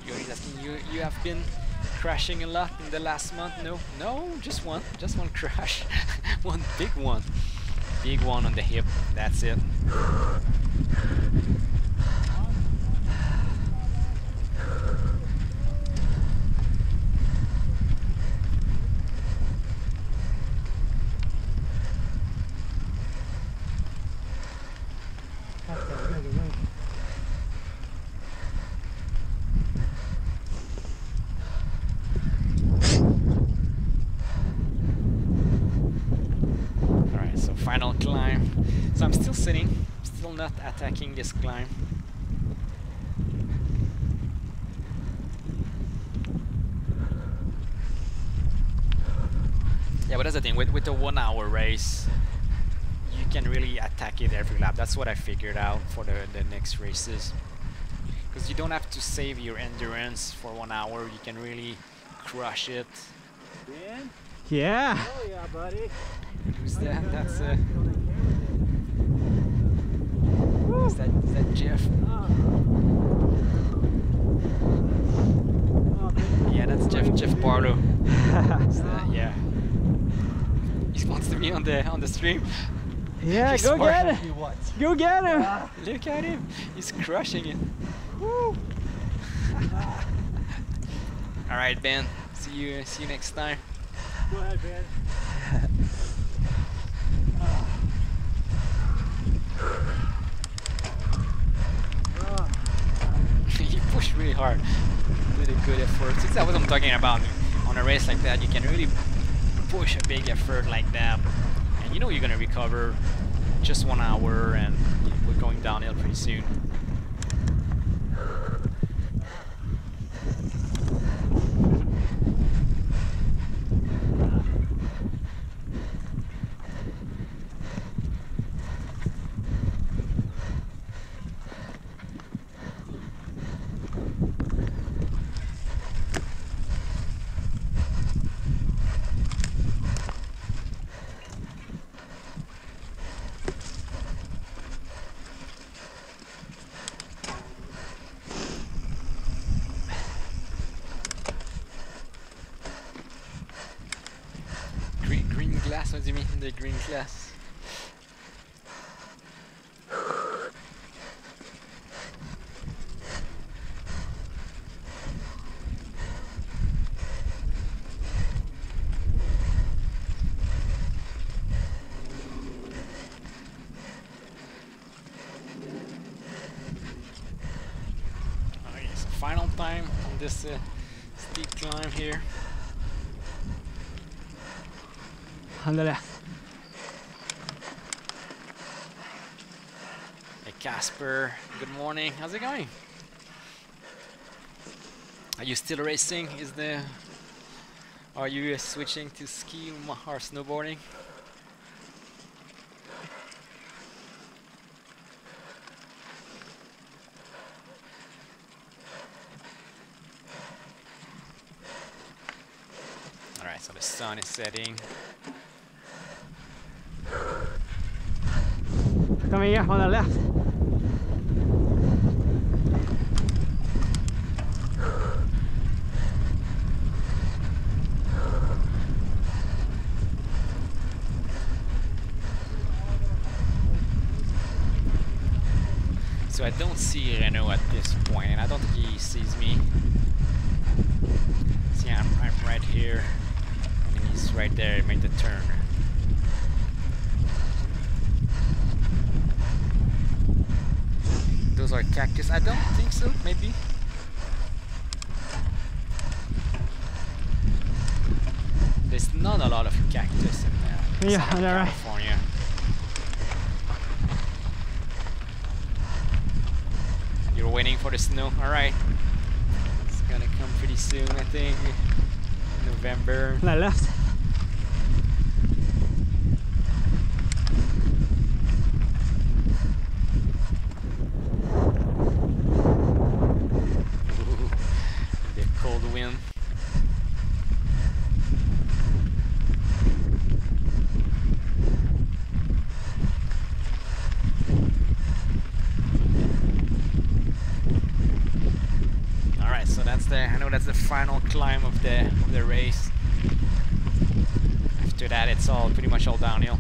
S4: Yuri's asking you have been crashing a lot in the last month? No, just one crash, one big one on the hip. That's it. Final climb. So I'm still sitting, still not attacking this climb. Yeah, but that's the thing, with a 1 hour race, you can really attack it every lap. That's what I figured out for the next races. Because you don't have to save your endurance for 1 hour, you can really crush it.
S5: Ben?
S2: Yeah.
S5: Oh yeah, buddy.
S4: Who's that? That's is that Jeff? Yeah, that's Jeff Barlow. Yeah. He wants to be on the stream.
S2: Yeah,
S4: He's
S2: go
S4: smart.
S2: get him. Go get him.
S4: Look at him. He's crushing it.
S2: Woo.
S4: All right, Ben. See you next time.
S5: Go ahead, Ben.
S4: He pushed really hard. Really good effort. That's what I'm talking about. On a race like that, you can really push a big effort like that, and you know you're gonna recover just 1 hour, and we're going downhill pretty soon. Green glass? What do you mean, the green glass? Okay, so final time on this steep climb here.
S2: Alhamdulillah.
S4: Hey Casper, good morning. How's it going? Are you still racing? Are you switching to ski or snowboarding? All right, so the sun is setting.
S2: Coming here on the left.
S4: So I don't see Renault at this point, and I don't think he sees me. See, I'm right here, and he's right there. He made the turn. Those are cactus. I don't think so. Maybe. There's not a lot of cactus in Southern California. You're waiting for the snow. All right. pretty soon, I think. November.
S2: On the left.
S4: Ooh, the cold wind. So that's the, I know that's the final climb of the race. After that, it's all pretty much all downhill.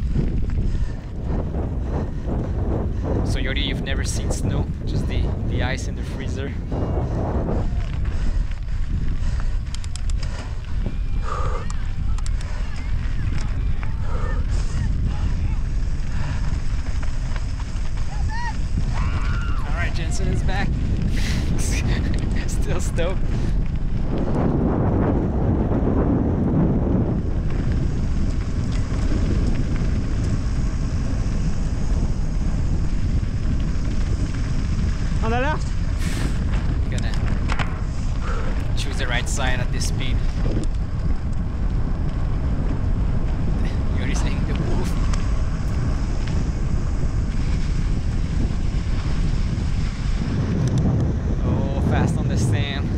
S4: So Yodi, you've never seen snow, just the ice in the freezer. All right, Jensen is back. Still stoked.
S2: On the left.
S4: Gonna choose the right side at this speed. You're already saying the wolf. Fast on the sand.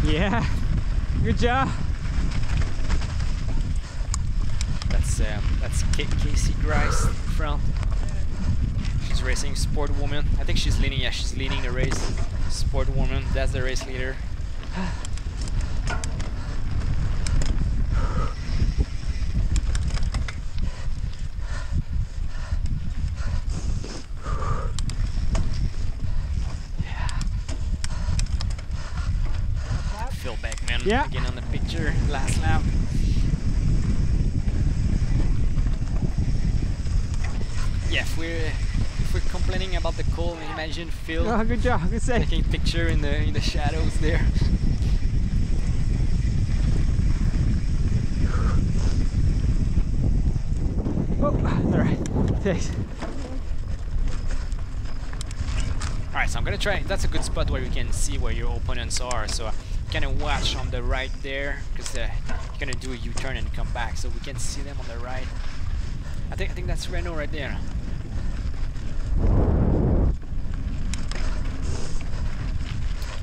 S2: Yeah, good job.
S4: That's Casey Grice in front. She's racing Sport Woman. I think she's leading. Yeah, she's leading the race. Sport Woman. That's the race leader. Phil Beckman again on the picture, last lap. Yeah, if we're complaining about the cold, imagine Phil.
S2: Oh, good job, good save.
S4: Taking picture in the shadows there.
S2: Oh, all right, thanks.
S4: Alright, so I'm gonna try, that's a good spot where you can see where your opponents are, so kind of watch on the right there, because you're gonna do a U-turn and come back, so we can see them on the right. I think that's Renault right there.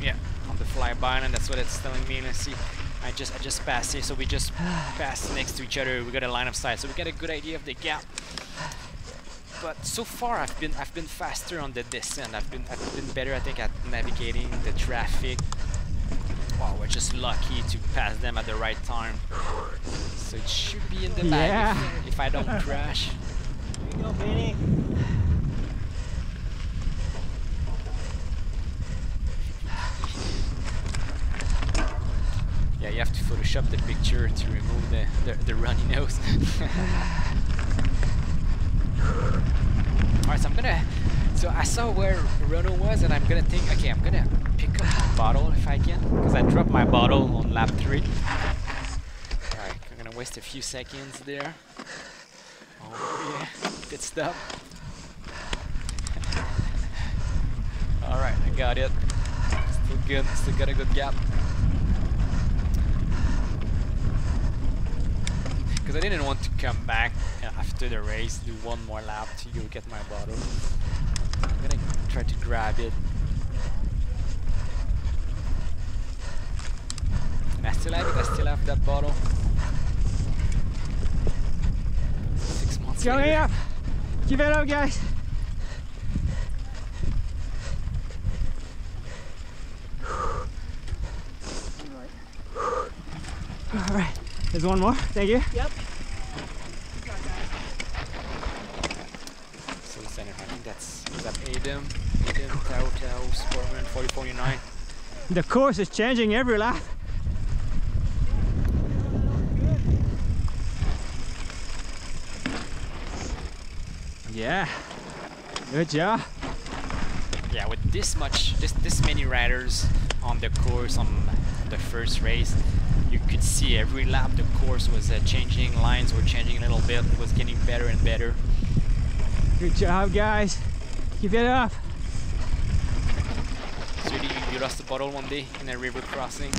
S4: Yeah, on the flyby, and that's what it's telling me. Let's see, I just passed here, so we just passed next to each other. We got a line of sight, so we got a good idea of the gap. But so far, I've been faster on the descent. I've been better, I think, at navigating the traffic. Wow, we're just lucky to pass them at the right time. So it should be in the bag if I don't crash.
S2: Here you go, Benny.
S4: Yeah, you have to Photoshop the picture to remove the runny nose. Alright, so I'm gonna, so I saw where Renault was, and I'm gonna think, okay, I'm gonna pick up my bottle if I can, because I dropped my bottle on lap 3. Alright, I'm gonna waste a few seconds there. Oh yeah, pit stop. Alright, I got it. Still good, still got a good gap. Because I didn't want to come back after the race, do one more lap to go get my bottle. I'm gonna try to grab it. And I still have it, I still have that bottle. 6 months later.
S2: Going up! Keep it up, guys! Alright, there's one more, thank you.
S6: Yep.
S4: So the center, I think that's Adam Tao, Sportman 4049.
S2: The course is changing every lap. Yeah, good job.
S4: Yeah, with this many riders on the course on the first race, you could see every lap the course was changing, lines were changing a little bit, was getting better and better.
S2: Good job, guys. Keep it up.
S4: So you lost a bottle one day in a river crossing.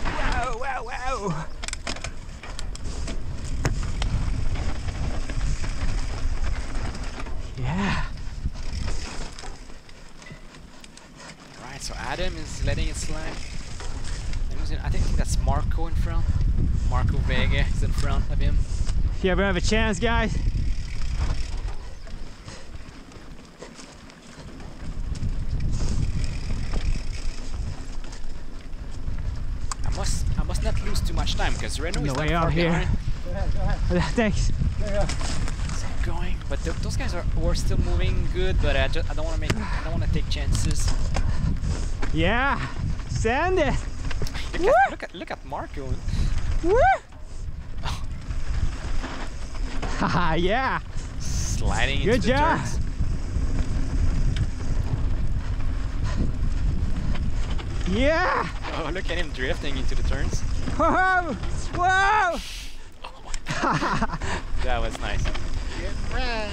S7: Wow, wow, wow. Yeah.
S4: Right, so Adam is letting it slide. I think that's Marco in front. Marco Vega is in front of him.
S7: If you ever have a chance, guys,
S4: I must not lose too much time because Renault is
S7: the
S4: not
S7: way
S4: far
S7: out here.
S4: behind.
S5: Go ahead.
S7: Thanks.
S4: So I'm going, but those guys were still moving good. But I don't want to take chances.
S7: Yeah, send it.
S4: Look at Marco.
S7: Woo! Haha, yeah.
S4: Sliding
S7: Good
S4: into
S7: job.
S4: the turns.
S7: Yeah.
S4: Oh, look at him drifting into the turns.
S7: Whoa! Whoa!
S4: That was nice.
S5: Get ready.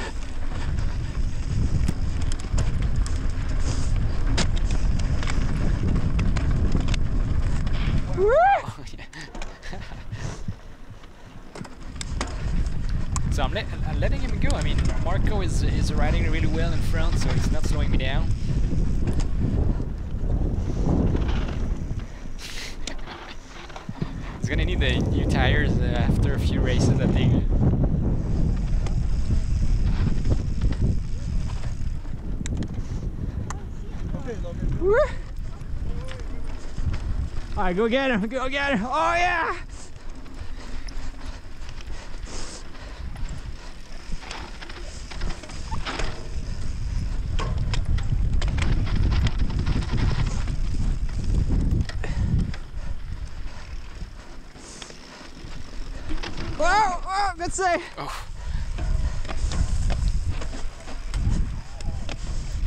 S7: Woo!
S4: Oh, yeah. So I'm letting him go. I mean, Marco is riding really well in front, so he's not slowing me down. He's gonna need the new tires after a few races, I think.
S7: Woo! All right, go get him. Go get him. Oh yeah! Whoa! Oh, good save.
S4: Oh.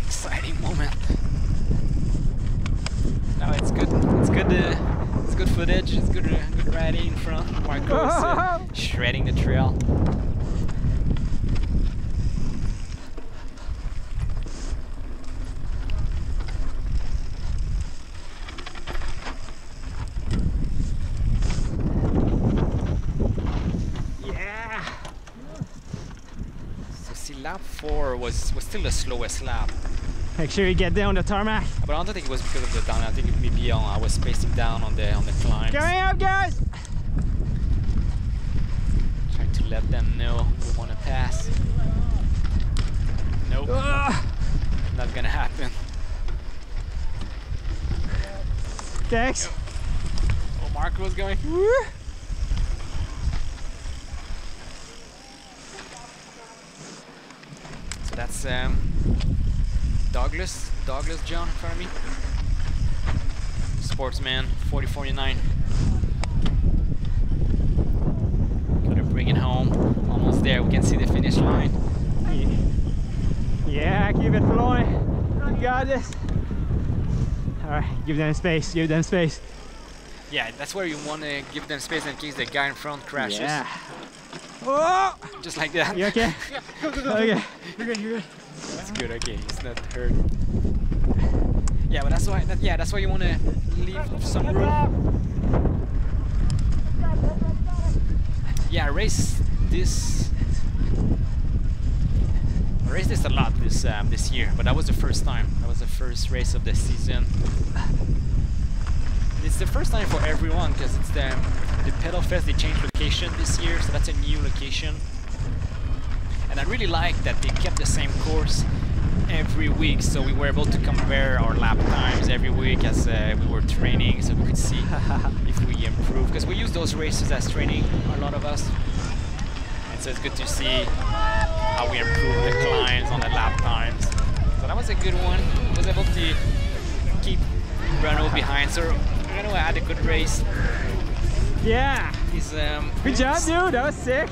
S4: Exciting moment. No, it's good. It's good. It's good footage. It's good. Good riding in front. Marco is shredding the trail. Lap 4 was still the slowest lap.
S7: Make sure you get down the tarmac.
S4: But I don't think it was because of the down. I think it maybe I was spacing down on the climbs.
S7: Coming up, guys!
S4: Trying to let them know we want to pass. Nope. Not gonna happen.
S7: Thanks.
S4: Oh, Marco was going.
S7: Woo!
S4: So that's Douglas John in front of me. Sportsman 4049. Gotta bring it home. Almost there. We can see the finish line.
S7: Yeah, keep it flowing. You got this. All right, give them space. Give them space.
S4: Yeah, that's where you want to give them space in case the guy in front crashes.
S7: Yeah. Oh!
S4: Just like that.
S7: You okay?
S5: Yeah, go.
S7: Okay.
S5: You're good, you're good.
S4: That's good. Okay, he's not hurt. Yeah, but that's why. That's why you want to leave some room. Yeah, I raced this a lot this year, but that was the first time. That was the first race of the season. It's the first time for everyone because it's the PedalFest. They changed location this year, so that's a new location. And I really like that they kept the same course every week, so we were able to compare our lap times every week as we were training, so we could see if we improve. Because we use those races as training, a lot of us. And so it's good to see how we improve the climbs on the lap times. So that was a good one. I was able to keep Renault behind, so Renault had a good race.
S7: Yeah.
S4: He's
S7: Good job, dude. That was sick.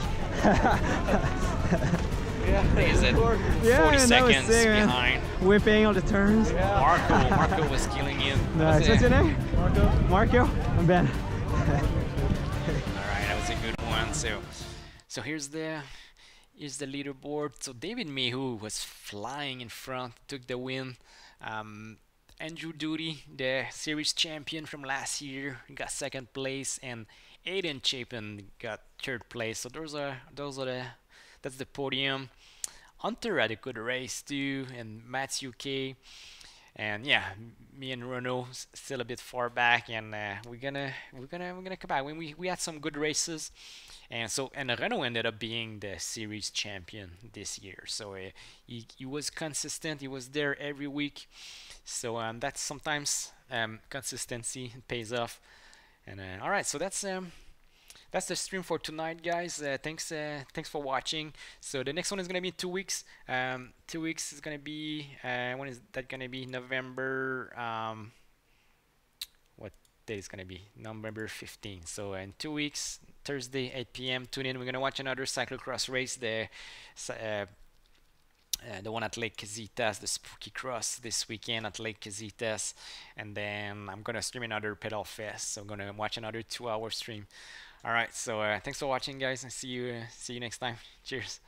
S4: He's at 40 seconds behind.
S7: Whipping all the turns.
S4: Marco was killing him.
S7: Nice. What's your name? Marco. I'm Ben.
S4: Alright, that was a good one. So here's the is the leaderboard. So David Mayhew was flying in front, took the win. Andrew Doody, the series champion from last year, got second place, and Aiden Chapin got third place. So that's the podium. Hunter had a good race too, and Matthew K. And yeah, me and Renault still a bit far back, and we're gonna come back. When we had some good races, and Renault ended up being the series champion this year. So he was consistent. He was there every week. So that's sometimes consistency pays off. And all right, so that's the stream for tonight, guys. Thanks for watching. So the next one is gonna be in 2 weeks. 2 weeks is gonna be when is that gonna be? November. What day is gonna be? November 15th. So in 2 weeks, Thursday 8 p.m. Tune in. We're gonna watch another cyclocross race. The one at Lake Casitas, the Spooky Cross this weekend at Lake Casitas, and then I'm gonna stream another PedalFest. So I'm gonna watch another 2-hour stream. All right, so thanks for watching, guys, and see you next time. Cheers.